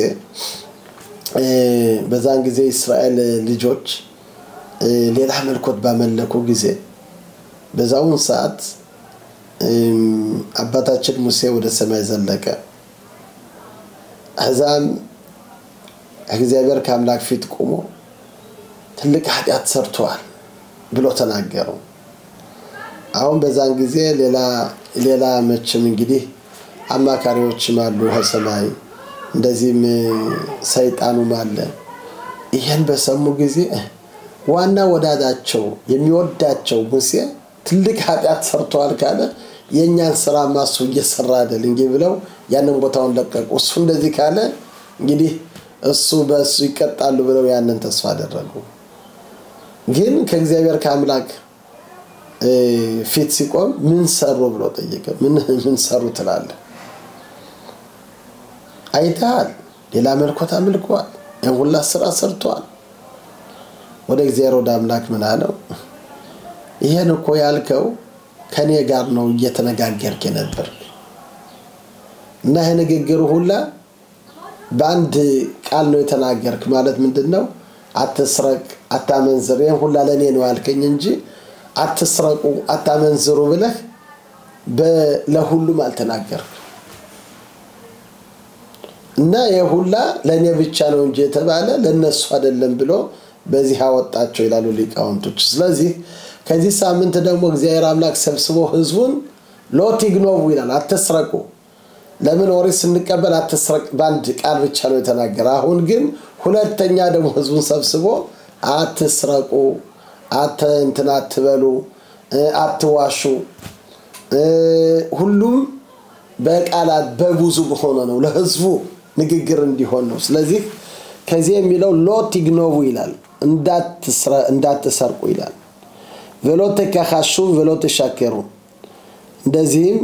Speaker 2: በዛን ጊዜ እስራኤል ልጆች ሌላ መልኮት ባመለኩ ጊዜ በዛውን ሰዓት አባታችን ሙሴ ወደ ሰማይ ዘለቀ። አዛም እግዚአብሔር ከአምላክ ፊት ቆሞ ትልቅ ኃጢአት ሰርቷል ብሎ ተናገረው። አሁን በዛን ጊዜ ሌላ መቼም እንግዲህ አማካሪዎችም አሉ ከሰማይ እንደዚህም ሰይጣኑም አለ ይሄን በሰሙ ጊዜ ዋና ወዳዳቸው የሚወዳቸው ሙሴ ትልቅ ኃጢአት ሰርቷል ካለ የኛን ስራ ማሱ እየሰራ አይደል እንጂ ብለው ያንን ቦታውን ለቀቁ እሱ እንደዚህ ካለ እንግዲህ እሱ በሱ ይቀጣሉ ብለው ያንን ተስፋ አደረጉ ግን ከእግዚአብሔር ከአምላክ ፊት ሲቆም ምን ሰሩ ብሎ ጠየቀ ምን ሰሩ ትላለ አይታል ሌላ መልኮታ አምልከዋል የሁላ ስራ ሰርቷል ወደ እግዚአብሔር ወደ አምላክ ምን አለው ይሄን እኮ ያልከው ከኔ ጋር ነው እየተነጋገርክ ነበር እና ይሄ ንግግሩ ሁላ ባንድ ቃል ነው የተናገርክ ማለት ምንድነው አትስረቅ አታመንዝር ይሄን ሁላ ለኔ ነው ያልከኝ እንጂ አትስረቁ አታመንዝሩ ብለህ ለሁሉም አልተናገርክ እና የሁላ ለኔ ብቻ ነው እንጂ ተባለ ለነሱ አይደለም ብሎ በዚህ አወጣቸው ይላሉ ሊቃውንቶች ስለዚህ ከዚህ ሳምንት ደግሞ እግዚአብሔር አምላክ ሰብስቦ ህዝቡን ሎቲግኖቭ ይላል አትስረቁ ለምን ኦሪት ስንቀበል አትስረቅ ባንድ ቃል ብቻ ነው የተናገረ አሁን ግን ሁለተኛ ደግሞ ህዝቡን ሰብስቦ አትስረቁ እንትና አትበሉ አትዋሹ ሁሉም በቃላት በብዙ ሆነ ነው ለህዝቡ ንግግር እንዲሆን ነው ስለዚህ ከዚህ የሚለው ሎቲግኖቭ ይላል እንዳትሰርቁ ይላል ቬሎተካኻሹ ቬሎተሻከሩ እንደዚህም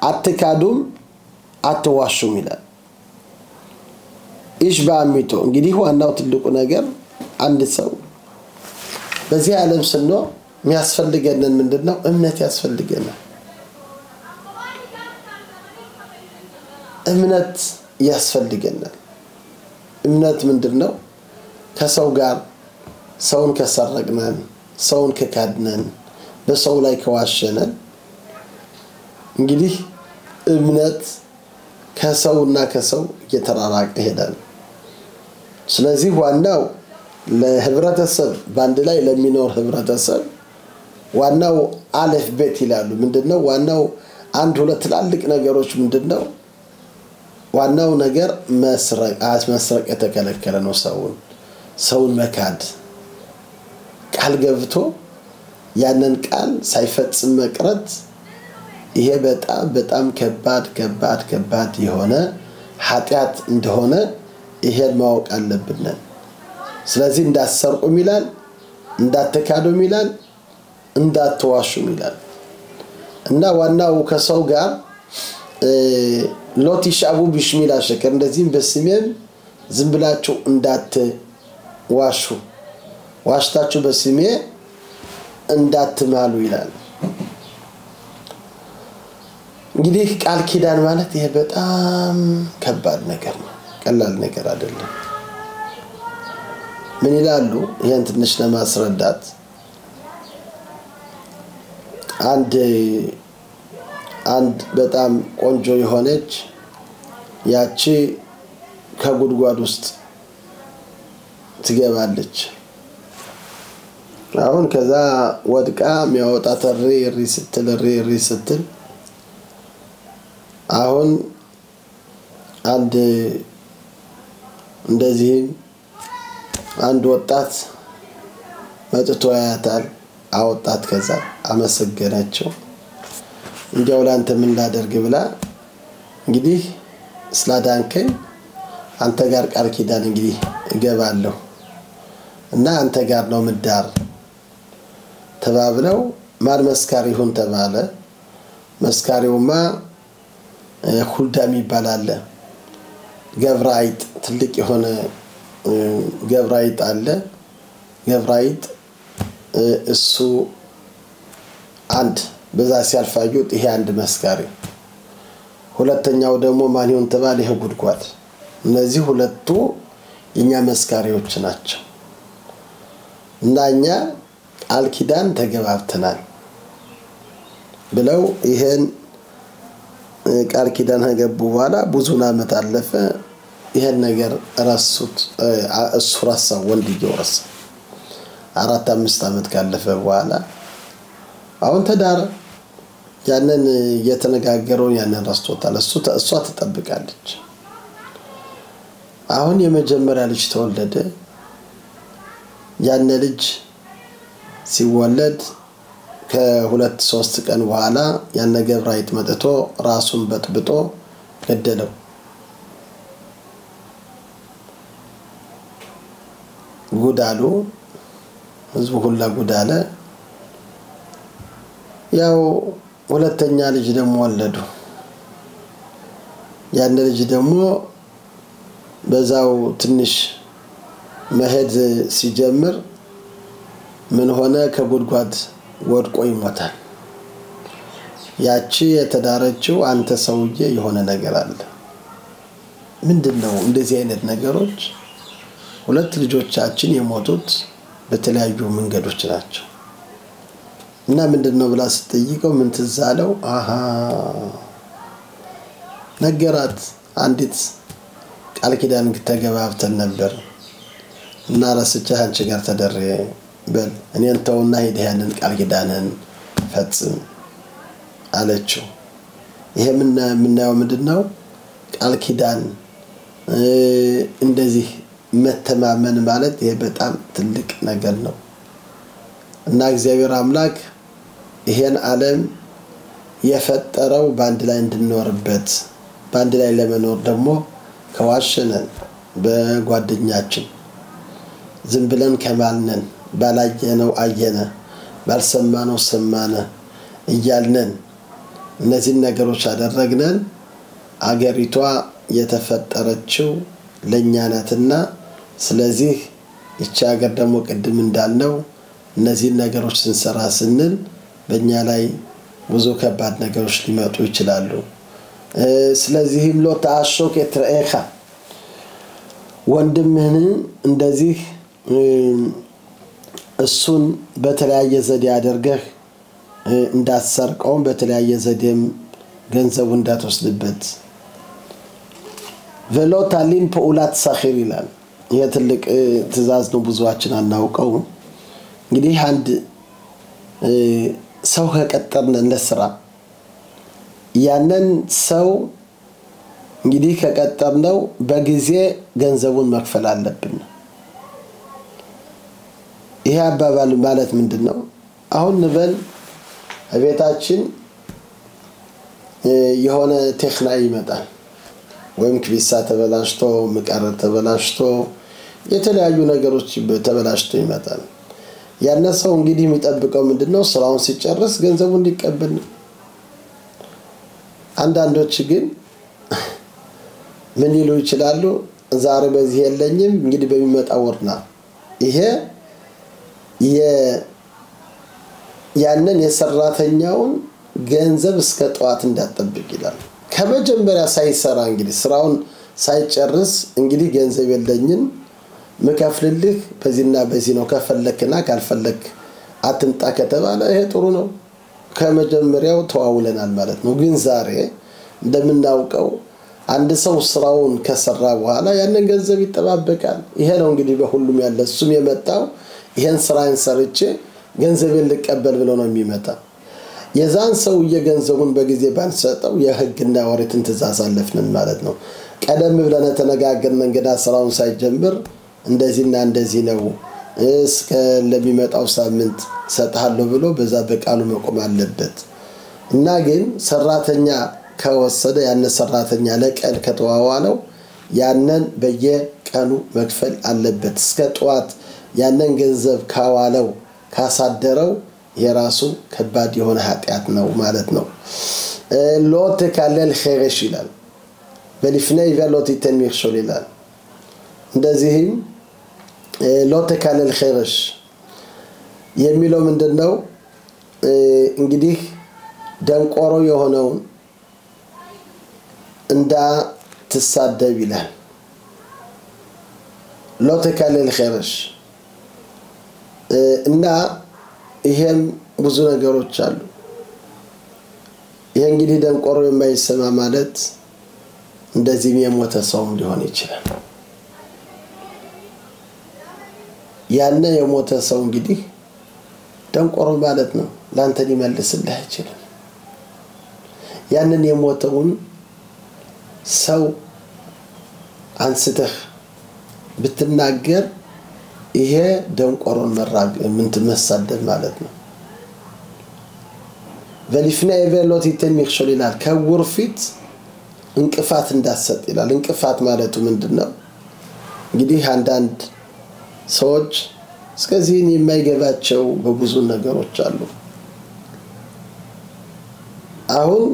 Speaker 2: አትካዱም አትዋሹም ይላል ኢሽባሚቶ እንግዲህ ዋናው ትልቁ ነገር አንድ ሰው በዚህ ዓለም ስንኖር የሚያስፈልገን ምንድነው እምነት ያስፈልገናል እምነት ያስፈልገናል እምነት ምንድነው ከሰው ጋር ሰውን ከሰረቅነን ሰውን ከካድነን በሰው ላይ ከዋሸነን እንግዲህ እምነት ከሰውና ከሰው እየተራራቀ ሄዳል ስለዚህ ዋናው ለህብረተሰብ ባንድ ላይ ለሚኖር ህብረተሰብ ዋናው አለፍ ቤት ይላሉ ምንድነው ዋናው አንድ ሁለት ትላልቅ ነገሮች ምንድነው ዋናው ነገር መስረቅ የተከለከለ ነው ሰውን መካድ ቃል ገብቶ ያንን ቃል ሳይፈጽም መቅረት ይሄ በጣም ከባድ የሆነ ኃጢአት እንደሆነ ይሄን ማወቅ አለብን ስለዚህ እንዳትሰርቁ ይላል እንዳትካዱ ይላል እንዳትዋሹ ይላል እና ዋናው ከሰው ጋር ሎቲሻቡ ቢሽሚላ ሸከር እንደዚህም በስሜም ዝም ብላችሁ እንዳትዋሹ ዋሽታችሁ በስሜ እንዳትማሉ ይላል እንግዲህ ቃል ኪዳን ማለት ይሄ በጣም ከባድ ነገር ነው ቀላል ነገር አይደለም ምን ይላሉ ይሄን ትንሽ ለማስረዳት አንድ በጣም ቆንጆ የሆነች ያቺ ከጉድጓድ ውስጥ ትገባለች አሁን ከዛ ወድቃ የሚያወጣት ሪ ስትል አሁን አንድ እንደዚህ አንድ ወጣት መጥቶ ያያታል አወጣት ከዛ አመሰገናቸው እንዲያው ላንተ ምን ላደርግ ብላ እንግዲህ ስላዳንከኝ አንተ ጋር ቃል ኪዳን እንግዲህ እገባለሁ እና አንተ ጋር ነው ምዳር ተባብለው ማን መስካሪ ይሁን ተባለ መስካሪውማ ሁልዳም ይባላል ገብራይት ትልቅ የሆነ ገብራይት አለ ገብራይት እሱ አንድ በዛ ሲያልፋዩት ይሄ አንድ መስካሪ ሁለተኛው ደግሞ ማን ይሁን ተባለ ይሄ ጉድጓድ እነዚህ ሁለቱ የኛ መስካሪዎች ናቸው እናኛ አልኪዳን ተገባብተናል ብለው ይሄን ቃል ኪዳን ገቡ በኋላ ብዙ ዓመት አለፈ ይሄን ነገር ረሱት እሱ ረሳው ወንድየው ረሳው 4-5 ዓመት ካለፈ በኋላ አሁን ተዳረ ያንን የተነጋገረው ያንን ረስቶታል እሷ ተጠብቃለች አሁን የመጀመሪያ ልጅ ተወለደ ያን ልጅ ሲወለድ ከሁለት ሶስት ቀን በኋላ ያን ገብራይት መጥቶ ራሱን በጥብጦ ገደለው ጉዳሉ ህዝቡ ሁላ ጉዳለ ያው ሁለተኛ ልጅ ደግሞ ወለዱ ያን ልጅ ደግሞ በዛው ትንሽ መሄድ ሲጀምር ምን ሆነ ከጉድጓድ ወድቆ ይሞታል ያቺ የተዳረችው አንተ ሰውዬ የሆነ ነገር አለ ምንድነው እንደዚህ አይነት ነገሮች ሁለት ልጆቻችን የሞቱት በተለያዩ መንገዶች ናቸው እና ምንድነው ብላ ስትጠይቀው ምን ተዛለው አሃ ነገራት አንዲት ቃል ኪዳን ተገባብተን ነበር እና ረስቼ አንቺ ጋር ተደረ በል እኔን ተውና ሄደ ያንን ቃል ኪዳንን ፈጽም አለችው ይሄ ምንናየው ምንድነው ቃል ኪዳን እንደዚህ መተማመን ማለት ይሄ በጣም ትልቅ ነገር ነው እና እግዚአብሔር አምላክ ይሄን ዓለም የፈጠረው ባንድ ላይ እንድንኖርበት ባንድ ላይ ለመኖር ደግሞ ከዋሸነን በጓደኛችን ዝም ብለን ከማልነን ባላየነው አየነ ባልሰማነው ሰማነ እያልነን እነዚህ ነገሮች አደረግነን አገሪቷ የተፈጠረችው ለኛ ናትና ስለዚህ እቺ ሀገር ደግሞ ቅድም እንዳልነው እነዚህ ነገሮች ስንሰራ ስንል በእኛ ላይ ብዙ ከባድ ነገሮች ሊመጡ ይችላሉ ስለዚህም ሎታሾክ የትረኤኻ ወንድምህን እንደዚህ እሱን በተለያየ ዘዴ አድርገህ እንዳትሰርቀው በተለያየ ዘዴም ገንዘቡ እንዳትወስድበት ቬሎታሊን ፖኡላት ሳኺር ይላል ይሄ ትልቅ ትእዛዝ ነው ብዙዎችን አናውቀው እንግዲህ አንድ ሰው ከቀጠርን ለስራ ያንን ሰው እንግዲህ ከቀጠርነው በጊዜ ገንዘቡን መክፈል አለብን ይሄ አባባል ማለት ምንድነው አሁን ንበል ቤታችን የሆነ ቴክናይ ይመጣል ወይም ክቢሳ ተበላሽቶ ምቃረ ተበላሽቶ የተለያዩ ነገሮች ተበላሽቶ ይመጣል ያነ ሰው እንግዲህ የሚጠብቀው ምንድነው ስራውን ሲጨርስ ገንዘቡን እንዲቀበል አንዳንዶች ግን ምን ይሉ ይችላሉ ዛሬ በዚህ የለኝም እንግዲህ በሚመጣው ወርና ይሄ ያንን የሰራተኛውን ገንዘብ እስከ ጧት እንዳጠብቅ ይላል ከመጀመሪያ ሳይሰራ እንግዲህ ስራውን ሳይጨርስ እንግዲህ ገንዘብ የለኝም መከፍልልህ በዚህና በዚህ ነው ከፈለክና ካልፈለክ አትንጣ ከተባለ ይሄ ጥሩ ነው ከመጀመሪያው ተዋውለናል ማለት ነው ግን ዛሬ እንደምናውቀው አንድ ሰው ስራውን ከሰራ በኋላ ያንን ገንዘብ ይጠባበቃል ይሄ ነው እንግዲህ በሁሉም ያለ እሱም የመጣው ይሄን ስራን ሰርቼ ገንዘብን ልቀበል ብሎ ነው የሚመጣ የዛን ሰው የገንዘቡን በጊዜ ባንሰጠው የህግና ወሪትን ትእዛዝ አለፍነን ማለት ነው ቀደም ብለን ተነጋገርን እንግዳ ስራውን ሳይጀምር እንደዚህና እንደዚህ ነው እስከ ለሚመጣው ሳምንት ሰጣለሁ ብሎ በዛ በቃሉ መቆም አለበት እና ግን ሰራተኛ ከወሰደ ያን ሰራተኛ ለቀን ከተዋዋለው ያንን በየቀኑ መክፈል አለበት እስከ ጧት ያንን ገንዘብ ካዋለው ካሳደረው የራሱ ከባድ የሆነ ኃጢያት ነው ማለት ነው ሎት ካለል ኸይረሽ ይላል በሊፍነይ ቨሎት ተንሚርሾል ይላል እንደዚህም ሎት ካለል ኸይረሽ የሚለው ምንድነው እንግዲህ ደንቆሮ የሆነው እንዳ ተሳደብ ይላል ሎት ካለል ኸይረሽ እና ይሄም ብዙ ነገሮች አሉ ይሄ እንግዲህ ደንቆሮ የማይሰማ ማለት እንደዚህ የሞተ ሰው ሊሆን ይችላል ያነ የሞተ ሰው እንግዲህ ደንቆሮ ማለት ነው ላንተ ሊመልስልህ አይችልም ያንን የሞተውን ሰው አንስተህ ብትናገር ይሄ ደንቆሮን መራግ ምን ተመሳደብ ማለት ነው በሊፍና ኤቨሎት ይተሚክሽል ይላል ከውርፊት እንቅፋት እንዳሰጥ ይላል እንቅፋት ማለቱ ምንድነው እንግዲህ አንዳንድ ሰዎች እስከዚህ የማይገባቸው በብዙ ነገሮች አሉ አሁን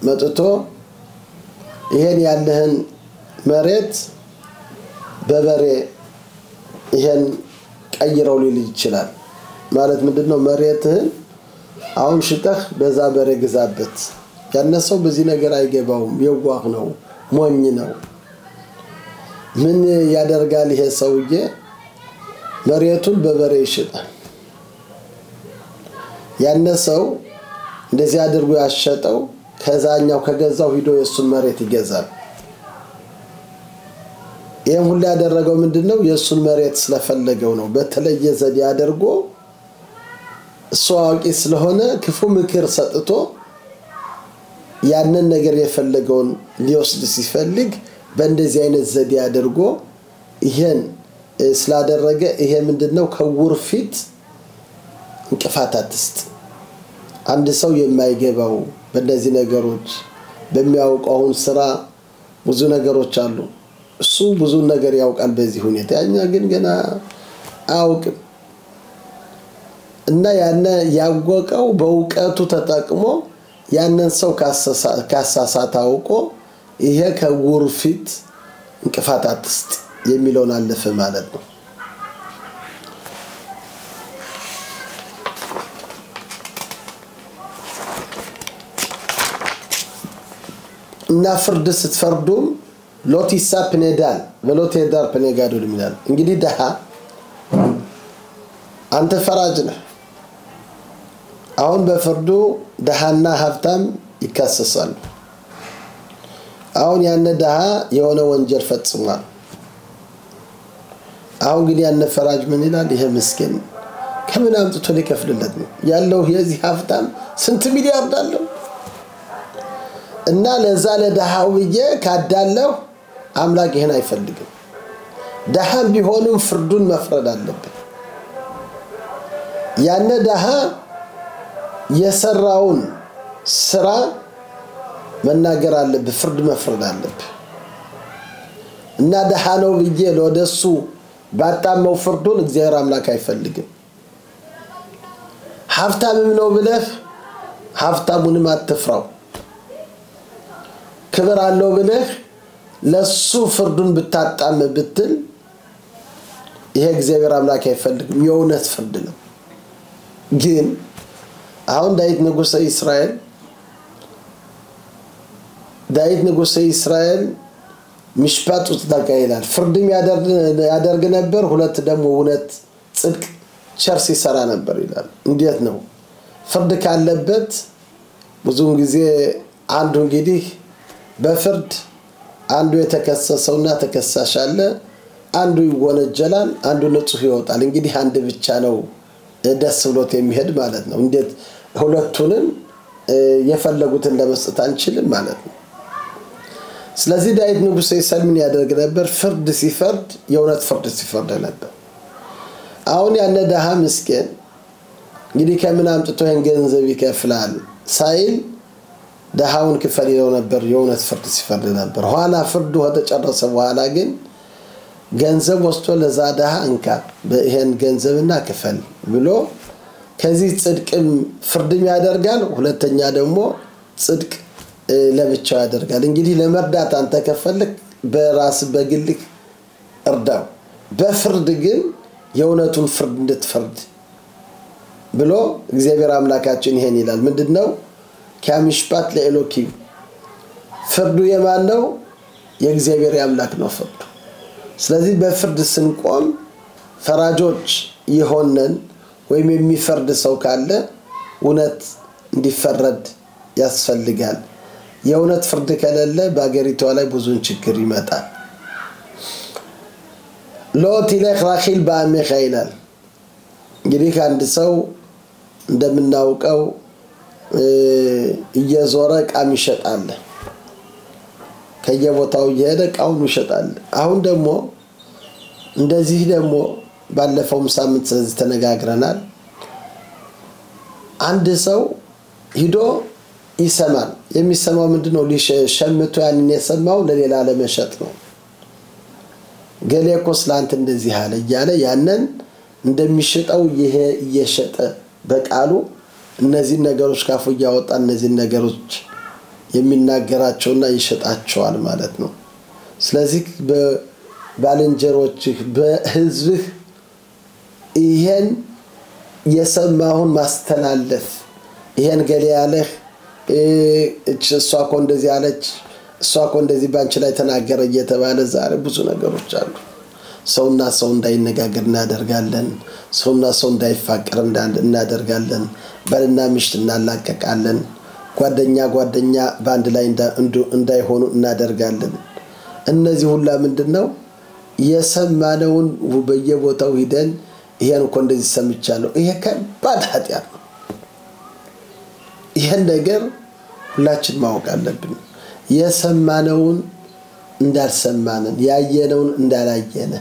Speaker 2: መጥቶ ይሄን ያለህን መሬት በበሬ ይሄን ቀይረው ሊል ይችላል ማለት ምንድነው መሬትህን አሁን ሽጠህ በዛ በሬ ግዛበት ያነሰው በዚህ ነገር አይገባውም የዋህ ነው ሞኝ ነው ምን ያደርጋል ይሄ ሰውዬ መሬቱን በበሬ ይሽጣል ያነሰው እንደዚህ አድርጎ ያሸጠው ከዛኛው ከገዛው ሂዶ የሱን መሬት ይገዛል ይሄን ሁሉ ያደረገው ምንድነው የሱን መሬት ስለፈለገው ነው በተለየ ዘዴ አድርጎ ሷቂ ስለሆነ ክፉ ምክር ሰጥቶ ያንን ነገር የፈለገውን ሊወስድ ሲፈልግ በእንደዚህ አይነት ዘዴ አድርጎ ይሄን ስላደረገ ይሄ ምንድነው ከውርፊት እንቅፋት አትስጥ አንድ ሰው የማይገባው በእነዚህ ነገሮች በሚያውቀው ስራ ብዙ ነገሮች አሉ እሱ ብዙ ነገር ያውቃል በዚህ ሁኔታ ያኛ ግን ገና አውቅም እና ያነ ያወቀው በእውቀቱ ተጠቅሞ ያንን ሰው ካሳሳታ አውቆ ይሄ ከውርፊት እንቅፋት አትስጥ የሚለውን አለፈ ማለት ነው እና ፍርድ ስትፈርዱም ሎቲሳ ፕኔዳል በሎቴዳር ፕኔጋዶ ይላል እንግዲህ ደሃ አንተ ፈራጅ ነህ አሁን በፍርዱ ደሃና ሀብታም ይከሰሳሉ አሁን ያነ ደሃ የሆነ ወንጀል ፈጽሟል አሁን ግን ያነ ፈራጅ ምን ይላል ይሄ ምስኪን ከምን አምጥቶ ሊከፍልለት ነው ያለው የዚህ ሀብታም ስንት ሚሊያርድ አለው እና ለዛ ለደሃው ካዳለው አምላክ ይሄን አይፈልግም ደሃም ቢሆንም ፍርዱን መፍረድ አለበት ያነ ደሃ የሰራውን ስራ መናገር አለበት ፍርድ መፍረድ አለበት እና ደሃ ነው ብዬ ለወደሱ ባጣመው ፍርዱን እግዚአብሔር አምላክ አይፈልግም ሀብታምም ነው ብለህ ሀብታሙንም አትፍራው ክብር አለው ብለህ ለሱ ፍርዱን ብታጣም ብትል ይሄ እግዚአብሔር አምላክ አይፈልግም የእውነት ፍርድ ነው ግን አሁን ዳዊት ንጉሥ እስራኤል ምሽፓት ውስጥ ይላል ፍርድም ያደርግ ነበር ሁለት ደግሞ እውነት ጽድቅ ቸርስ ይሰራ ነበር ይላል እንዴት ነው ፍርድ ካለበት ብዙውን ጊዜ አንዱ እንግዲህ በፍርድ አንዱ የተከሰሰውና ተከሳሽ አለ አንዱ ይወነጀላል አንዱ ንጹህ ይወጣል እንግዲህ አንድ ብቻ ነው ደስ ብሎት የሚሄድ ማለት ነው እንዴት ሁለቱንም የፈለጉትን ለመስጠት አንችልም ማለት ነው ስለዚህ ዳዊት ንጉሥ ሰለሞን ያደርግ ነበር ፍርድ ሲፈርድ የእውነት ፍርድ ሲፈርድ ነበር አሁን ያነ ደሃ ምስኪን እንግዲህ ከምን አምጥቶ ገንዘብ ይከፍላል ሳይል ደሃውን ክፈል ይለው ነበር የእውነት ፍርድ ሲፈርድ ነበር ኋላ ፍርዱ ተጨረሰ በኋላ ግን ገንዘብ ወስዶ ለዛ ደሃ እንካ በይሄን ገንዘብና ክፈል ብሎ ከዚህ ጽድቅም ፍርድም ያደርጋል ሁለተኛ ደግሞ ጽድቅ ለብቻው ያደርጋል እንግዲህ ለመርዳት አንተ ከፈልክ በራስ በግልክ እርዳው በፍርድ ግን የእውነቱን ፍርድ እንድትፈርድ ብሎ እግዚአብሔር አምላካችን ይሄን ይላል ምንድነው ከሚሽፓት ለኤሎኪም ፍርዱ የማን ነው የእግዚአብሔር አምላክ ነው ፍርዱ ስለዚህ በፍርድ ስንቆም ፈራጆች ይሆነን ወይም የሚፈርድ ሰው ካለ እውነት እንዲፈረድ ያስፈልጋል የእውነት ፍርድ ከሌለ በአገሪቷ ላይ ብዙን ችግር ይመጣል ሎት ይለህ ራኺል በአሜኻ ይላል እንግዲህ አንድ ሰው እንደምናውቀው እየዞረ ቃም ይሸጣል ከየቦታው እየሄደ ቃም ይሸጣል አሁን ደግሞ እንደዚህ ደግሞ ባለፈው ሳምንት ስለዚህ ተነጋግረናል አንድ ሰው ሂዶ ይሰማል የሚሰማው ምንድነው ሊሸምቱ ያንን የሰማው ለሌላ ለመሸጥ ነው ገሌኮ ስላንተ እንደዚህ አለ ያለ ያንን እንደሚሸጠው ይሄ እየሸጠ በቃሉ እነዚህ ነገሮች ካፉ ያወጣ እነዚህ ነገሮች የሚናገራቸውና ይሸጣቸዋል ማለት ነው ስለዚህ በባልንጀሮች በህዝብ ይሄን የሰማውን ማስተላለፍ ይሄን ገሌ ያለህ እሷኮ እንደዚህ አለች እሷኮ እንደዚህ ባንቺ ላይ ተናገረ እየተባለ ዛሬ ብዙ ነገሮች አሉ ሰውና ሰው እንዳይነጋገር እናደርጋለን ሰውና ሰው እንዳይፋቀር እናደርጋለን ባልና ሚስት እናላቀቃለን ጓደኛ ባንድ ላይ እንዳይሆኑ እናደርጋለን እነዚህ ሁሉ ምንድነው የሰማነውን በየቦታው ሂደን ይሄን እኮ እንደዚህ ሰምቻለሁ ይሄ ከባድ ኃጢአት ነው ይሄን ነገር ሁላችን ማወቅ አለብን የሰማነውን እንዳልሰማነን ያየነውን እንዳላየነ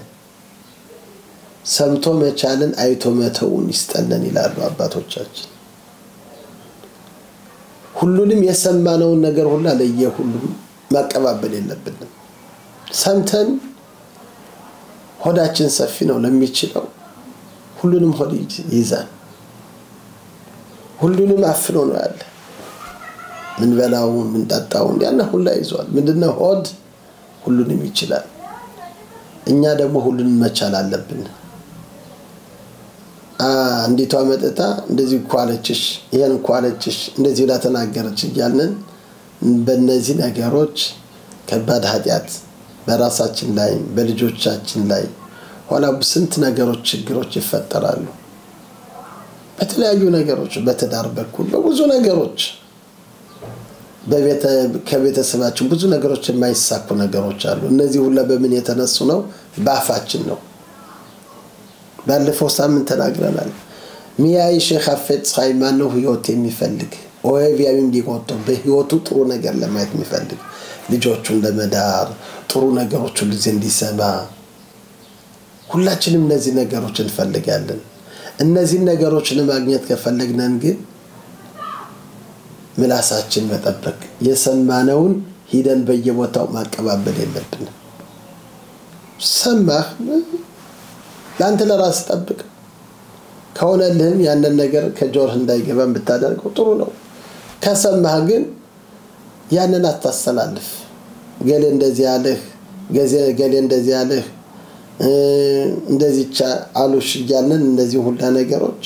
Speaker 2: ሰምቶ መቻልን አይቶ መተውን ይስጠልን ይላሉ አባቶቻችን ሁሉንም የሰማነውን ነገር ሁሉ ለየሁሉም ማቀባበል የለብንም ሰምተን ሆዳችን ሰፊ ነው ለሚችለው ሁሉንም ሆድ ይዛል ሁሉንም አፍኖ ነው ያለ ምን በላው ምን ጣጣው ያና ሁሉ ይዟል ምንድነው ሆድ ሁሉንም ይችላል እኛ ደግሞ ሁሉንም መቻል አለብን እንዲቷ መጠጣ እንደዚህ ኳለችሽ ይሄን ኳለችሽ እንደዚህ ተናገረች ይያልን በእነዚህ ነገሮች ከባድ ኃጢአት በራሳችን ላይ በልጆቻችን ላይ ሆላ በስንት ነገሮች ችግሮች ይፈጠራሉ በተለያዩ ነገሮች በተዳር በኩል በብዙ ነገሮች ከቤተሰባችን ብዙ ነገሮች የማይሳኩ ነገሮች አሉ እነዚህ ሁሉ በምን የተነሱ ነው ባፋችን ነው ባለፈው ሳምንት ተናግረናል ሚያይ ሼክ አፈት ሳይማን ነው ህይወት የሚፈልግ ኦኤቪያም ዲቆቶ በህይወቱ ጥሩ ነገር ለማየት የሚፈልግ ልጆቹን ለመዳር ጥሩ ነገሮች ሁሉ እንዲሰማ ሁላችንም እነዚህ ነገሮች እንፈልጋለን እነዚህ ነገሮች ለማግኘት ከፈለግነን ግን ምላሳችን መጠበቅ የሰማነውን ሂደን በየቦታው ማቀባበል የለብንም ሰማህ ላንተ ለራስ ጠብቅ ከሆነልህም ያንን ነገር ከጆርህ እንዳይገባ ብታደርገው ጥሩ ነው ከሰማህ ግን ያንን አታስተላልፍ ገሌ እንደዚህ ያለህ ገሌ እንደዚህ ያለህ እንደዚህ አሉሽ ያንን እንደዚህ ሁሉ ነገሮች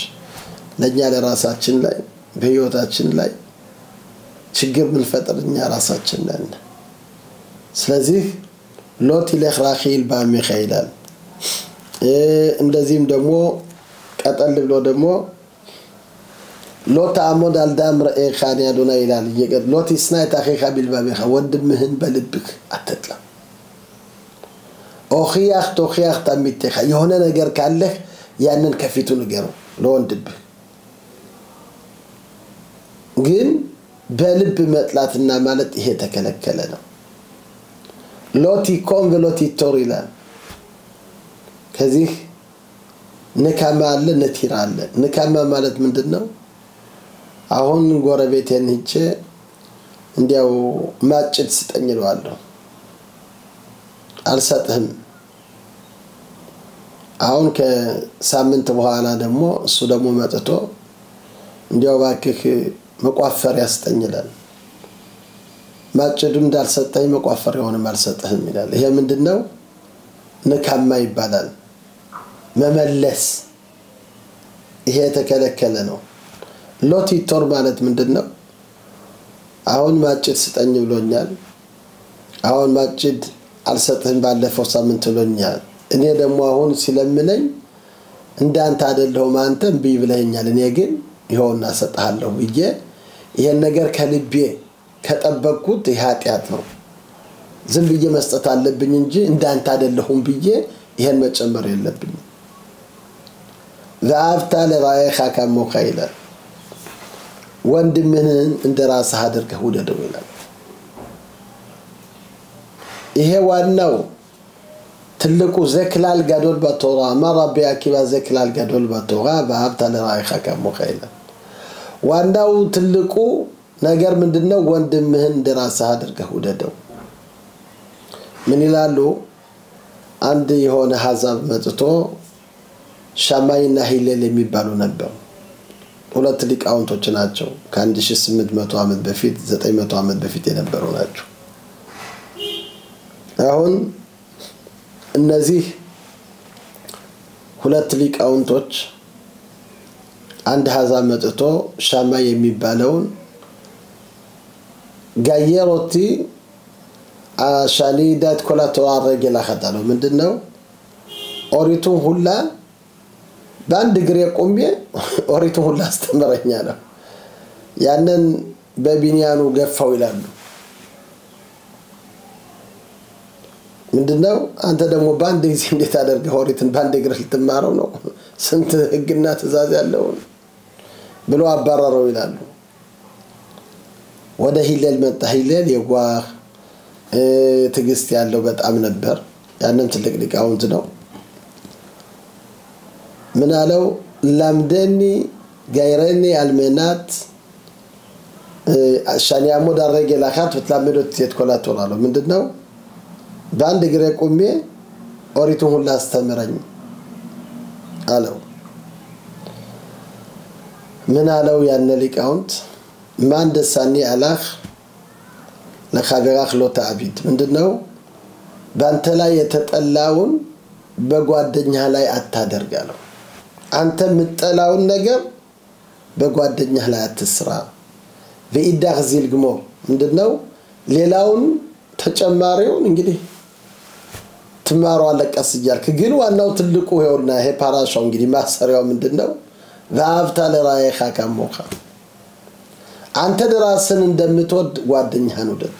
Speaker 2: ለኛ ለራሳችን ላይ በህይወታችን ላይ ችግር ምን ፈጥርኛ ራሳችን ነን ስለዚህ ሎት ለኽራኺል ባሚኻይላል እንደዚህም ደግሞ ቀጠል ብሎ ደግሞ ሎት አሞድ አልዳም ረኤኻን ያዱና ይላል ሎት ይስናይ ታኺኻ ቢልባቢኻ ወንድምህን በልብክ አትጥላ ኦኺያኽ ታሚተኻ የሆነ ነገር ካለህ ያንን ከፊቱ ንገረው ለወንድምህ ግን በልብ መጥላትና ማለት ይሄ ተከለከለ ነው ሎቲ ኮንቨሎቲ ቶሪላ ከዚህ ንካማ አለ ነቲራ አለ ንካማ ማለት ምንድነው አሁን ጎረቤቴን ሂጬ እንዲያው ማጭት ስጠኝ ይለዋለሁ አልሰጥህም አሁን ከሳምንት በኋላ ደግሞ እሱ ደግሞ መጥቶ እንዲያው ባክህ መቋፈር ያስጠኝላል ማጭዱም እንዳልሰጠኝ መቋፈር የሆነ ማልሰጠህም ይላል ይሄ ምንድነው ንካማ ይባላል መመለስ ይሄ ተከለከለ ነው ሎቲ ቶር ማለት ምንድነው አሁን ማጭድ ስጠኝ ብሎኛል አሁን ማጭድ አልሰጥህም ባለፈው ሳምንት ብሎኛል እኔ ደግሞ አሁን ሲለምነኝ እንዳንተ አይደለሁም አንተም ቢብለኛል እኔ ግን ይሆንና ሰጣለሁ ብዬ ይሄን ነገር ከልቤ ከጠበቅኩት ኃጢአት ነው ዝም ብዬ መስጠት አለብኝ እንጂ እንዳንተ አይደለሁም ብዬ ይሄን መጨመር የለብኝ ዛፍታ ለራይኻ ከሞኸይለ ወንድምህን እንደራስህ አድርገህ ውደደው ይላል ይሄ ዋናው ትልቁ ዘክላል ጋዶል በቶራ ማራቢ አኪባ ዘክላል ጋዶል በቶራ በአብታ ለራይኻ ከሞኸይላ ዋናው ትልቁ ነገር ምንድነው ወንድምህን እንደራስህ አድርገህ ውደደው ምን ይላሉ አንድ የሆነ ሐሳብ መጥቶ ሻማይና ሂሌል የሚባሉ ነበር ሁለት ሊቃውንቶች ናቸው ከ1800 ዓመት በፊት 900 ዓመት በፊት የነበሩ ናቸው አሁን እነዚህ ሁለት ሊቃውንቶች አንድ ሐሳብ መጥቶ ሻማይ የሚባለውን ጋየሮቲ አሻኒዳት ኮላቶ አረገላ ኸታለው ምንድነው ኦሪቱን ሁላ ባንድ ግሬ ቆምቤ ኦሪቱን ሁላ አስተምረኛ ነው ያንን በቢንያኑ ገፋው ይላሉ ምንድነው አንተ ደግሞ ባንድ ጊዜ እንዴት አደርገህ ኦሪትን ባንድ ግሬ ልትማረው ነው ስንት ህግና ትእዛዝ ያለው ብሎ አባረረው ይላሉ ወደ ሂሌል መጣ ሂሌል የጓህ ትግስት ያለው በጣም ነበር ያንን ትልቅ ሊቃውንት ነው ምን አለው ለምደኒ ጋይረኒ አልመናት አሻኒያሙ ዳረገ ላኻት በተላመዶት የትኮላቶራ ነው ምንድነው ባንድ ግሬ ቆሜ ኦሪቱን ሁላ አስተምረኝ አለው ምን አለው ያነ ሊቃውንት ማን ደሳኒ አላህ ለኻቢራህ ሎታ አቢድ ምንድነው ባንተ ላይ የተጠላውን በጓደኛ ላይ አታደርጋለው አንተ ምትጠላውን ነገር በጓደኛ ላይ አትስራ በኢዳህ ዚልግሞ ምንድነው ሌላውን ተጨማሪውን እንግዲህ ትማሩ አለቀስ ይያልክ ግን ዋናው ትልቁ ይኸውና ይሄ ፓራሻው እንግዲህ ማሰሪያው ምንድነው ዛብታ ለራይኻ ከሞኻ አንተ ደራስን እንደምትወድ ጓደኛህን ውደድ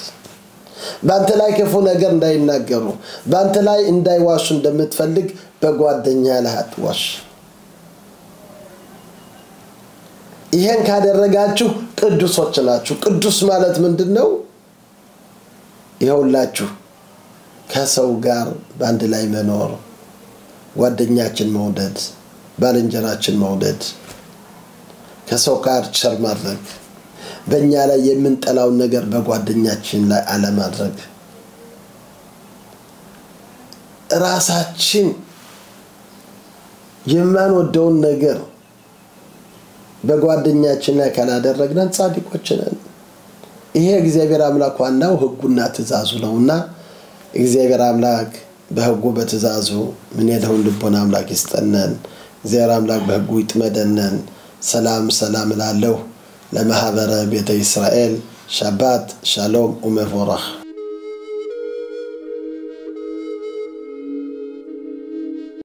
Speaker 2: ባንተ ላይ ክፉ ነገር እንዳይናገሩ ባንተ ላይ እንዳይዋሹ እንደምትፈልግ በጓደኛ ላይ አትዋሽ ይሄን ካደረጋችሁ ቅዱሶች ናችሁ ቅዱስ ማለት ምንድነው ይኸውላችሁ ከሰው ጋር ባንድ ላይ መኖር ጓደኛችን መውደድ ባልንጀራችን መውደድ ከሰው ጋር ቸር ማድረግ በእኛ ላይ የምንጠላው ነገር በጓደኛችን ላይ አለማድረግ ራሳችን የማንወደውን ነገር በጓደኛችን ላይ ካላደረግን ጻድቆች ነን ይሄ እግዚአብሔር አምላክ ዋናው ህጉና ትእዛዙ ነውና እግዚአብሔር አምላክ በህጉ በትእዛዙ ምን ያለውን ልቦና አምላክ ይስጠነን እግዚአብሔር አምላክ በህጉ ይጥመደነን ሰላም ሰላም ላለው ለማህበረ ቤተ እስራኤል ሻባት ሻሎም ወመፎራህ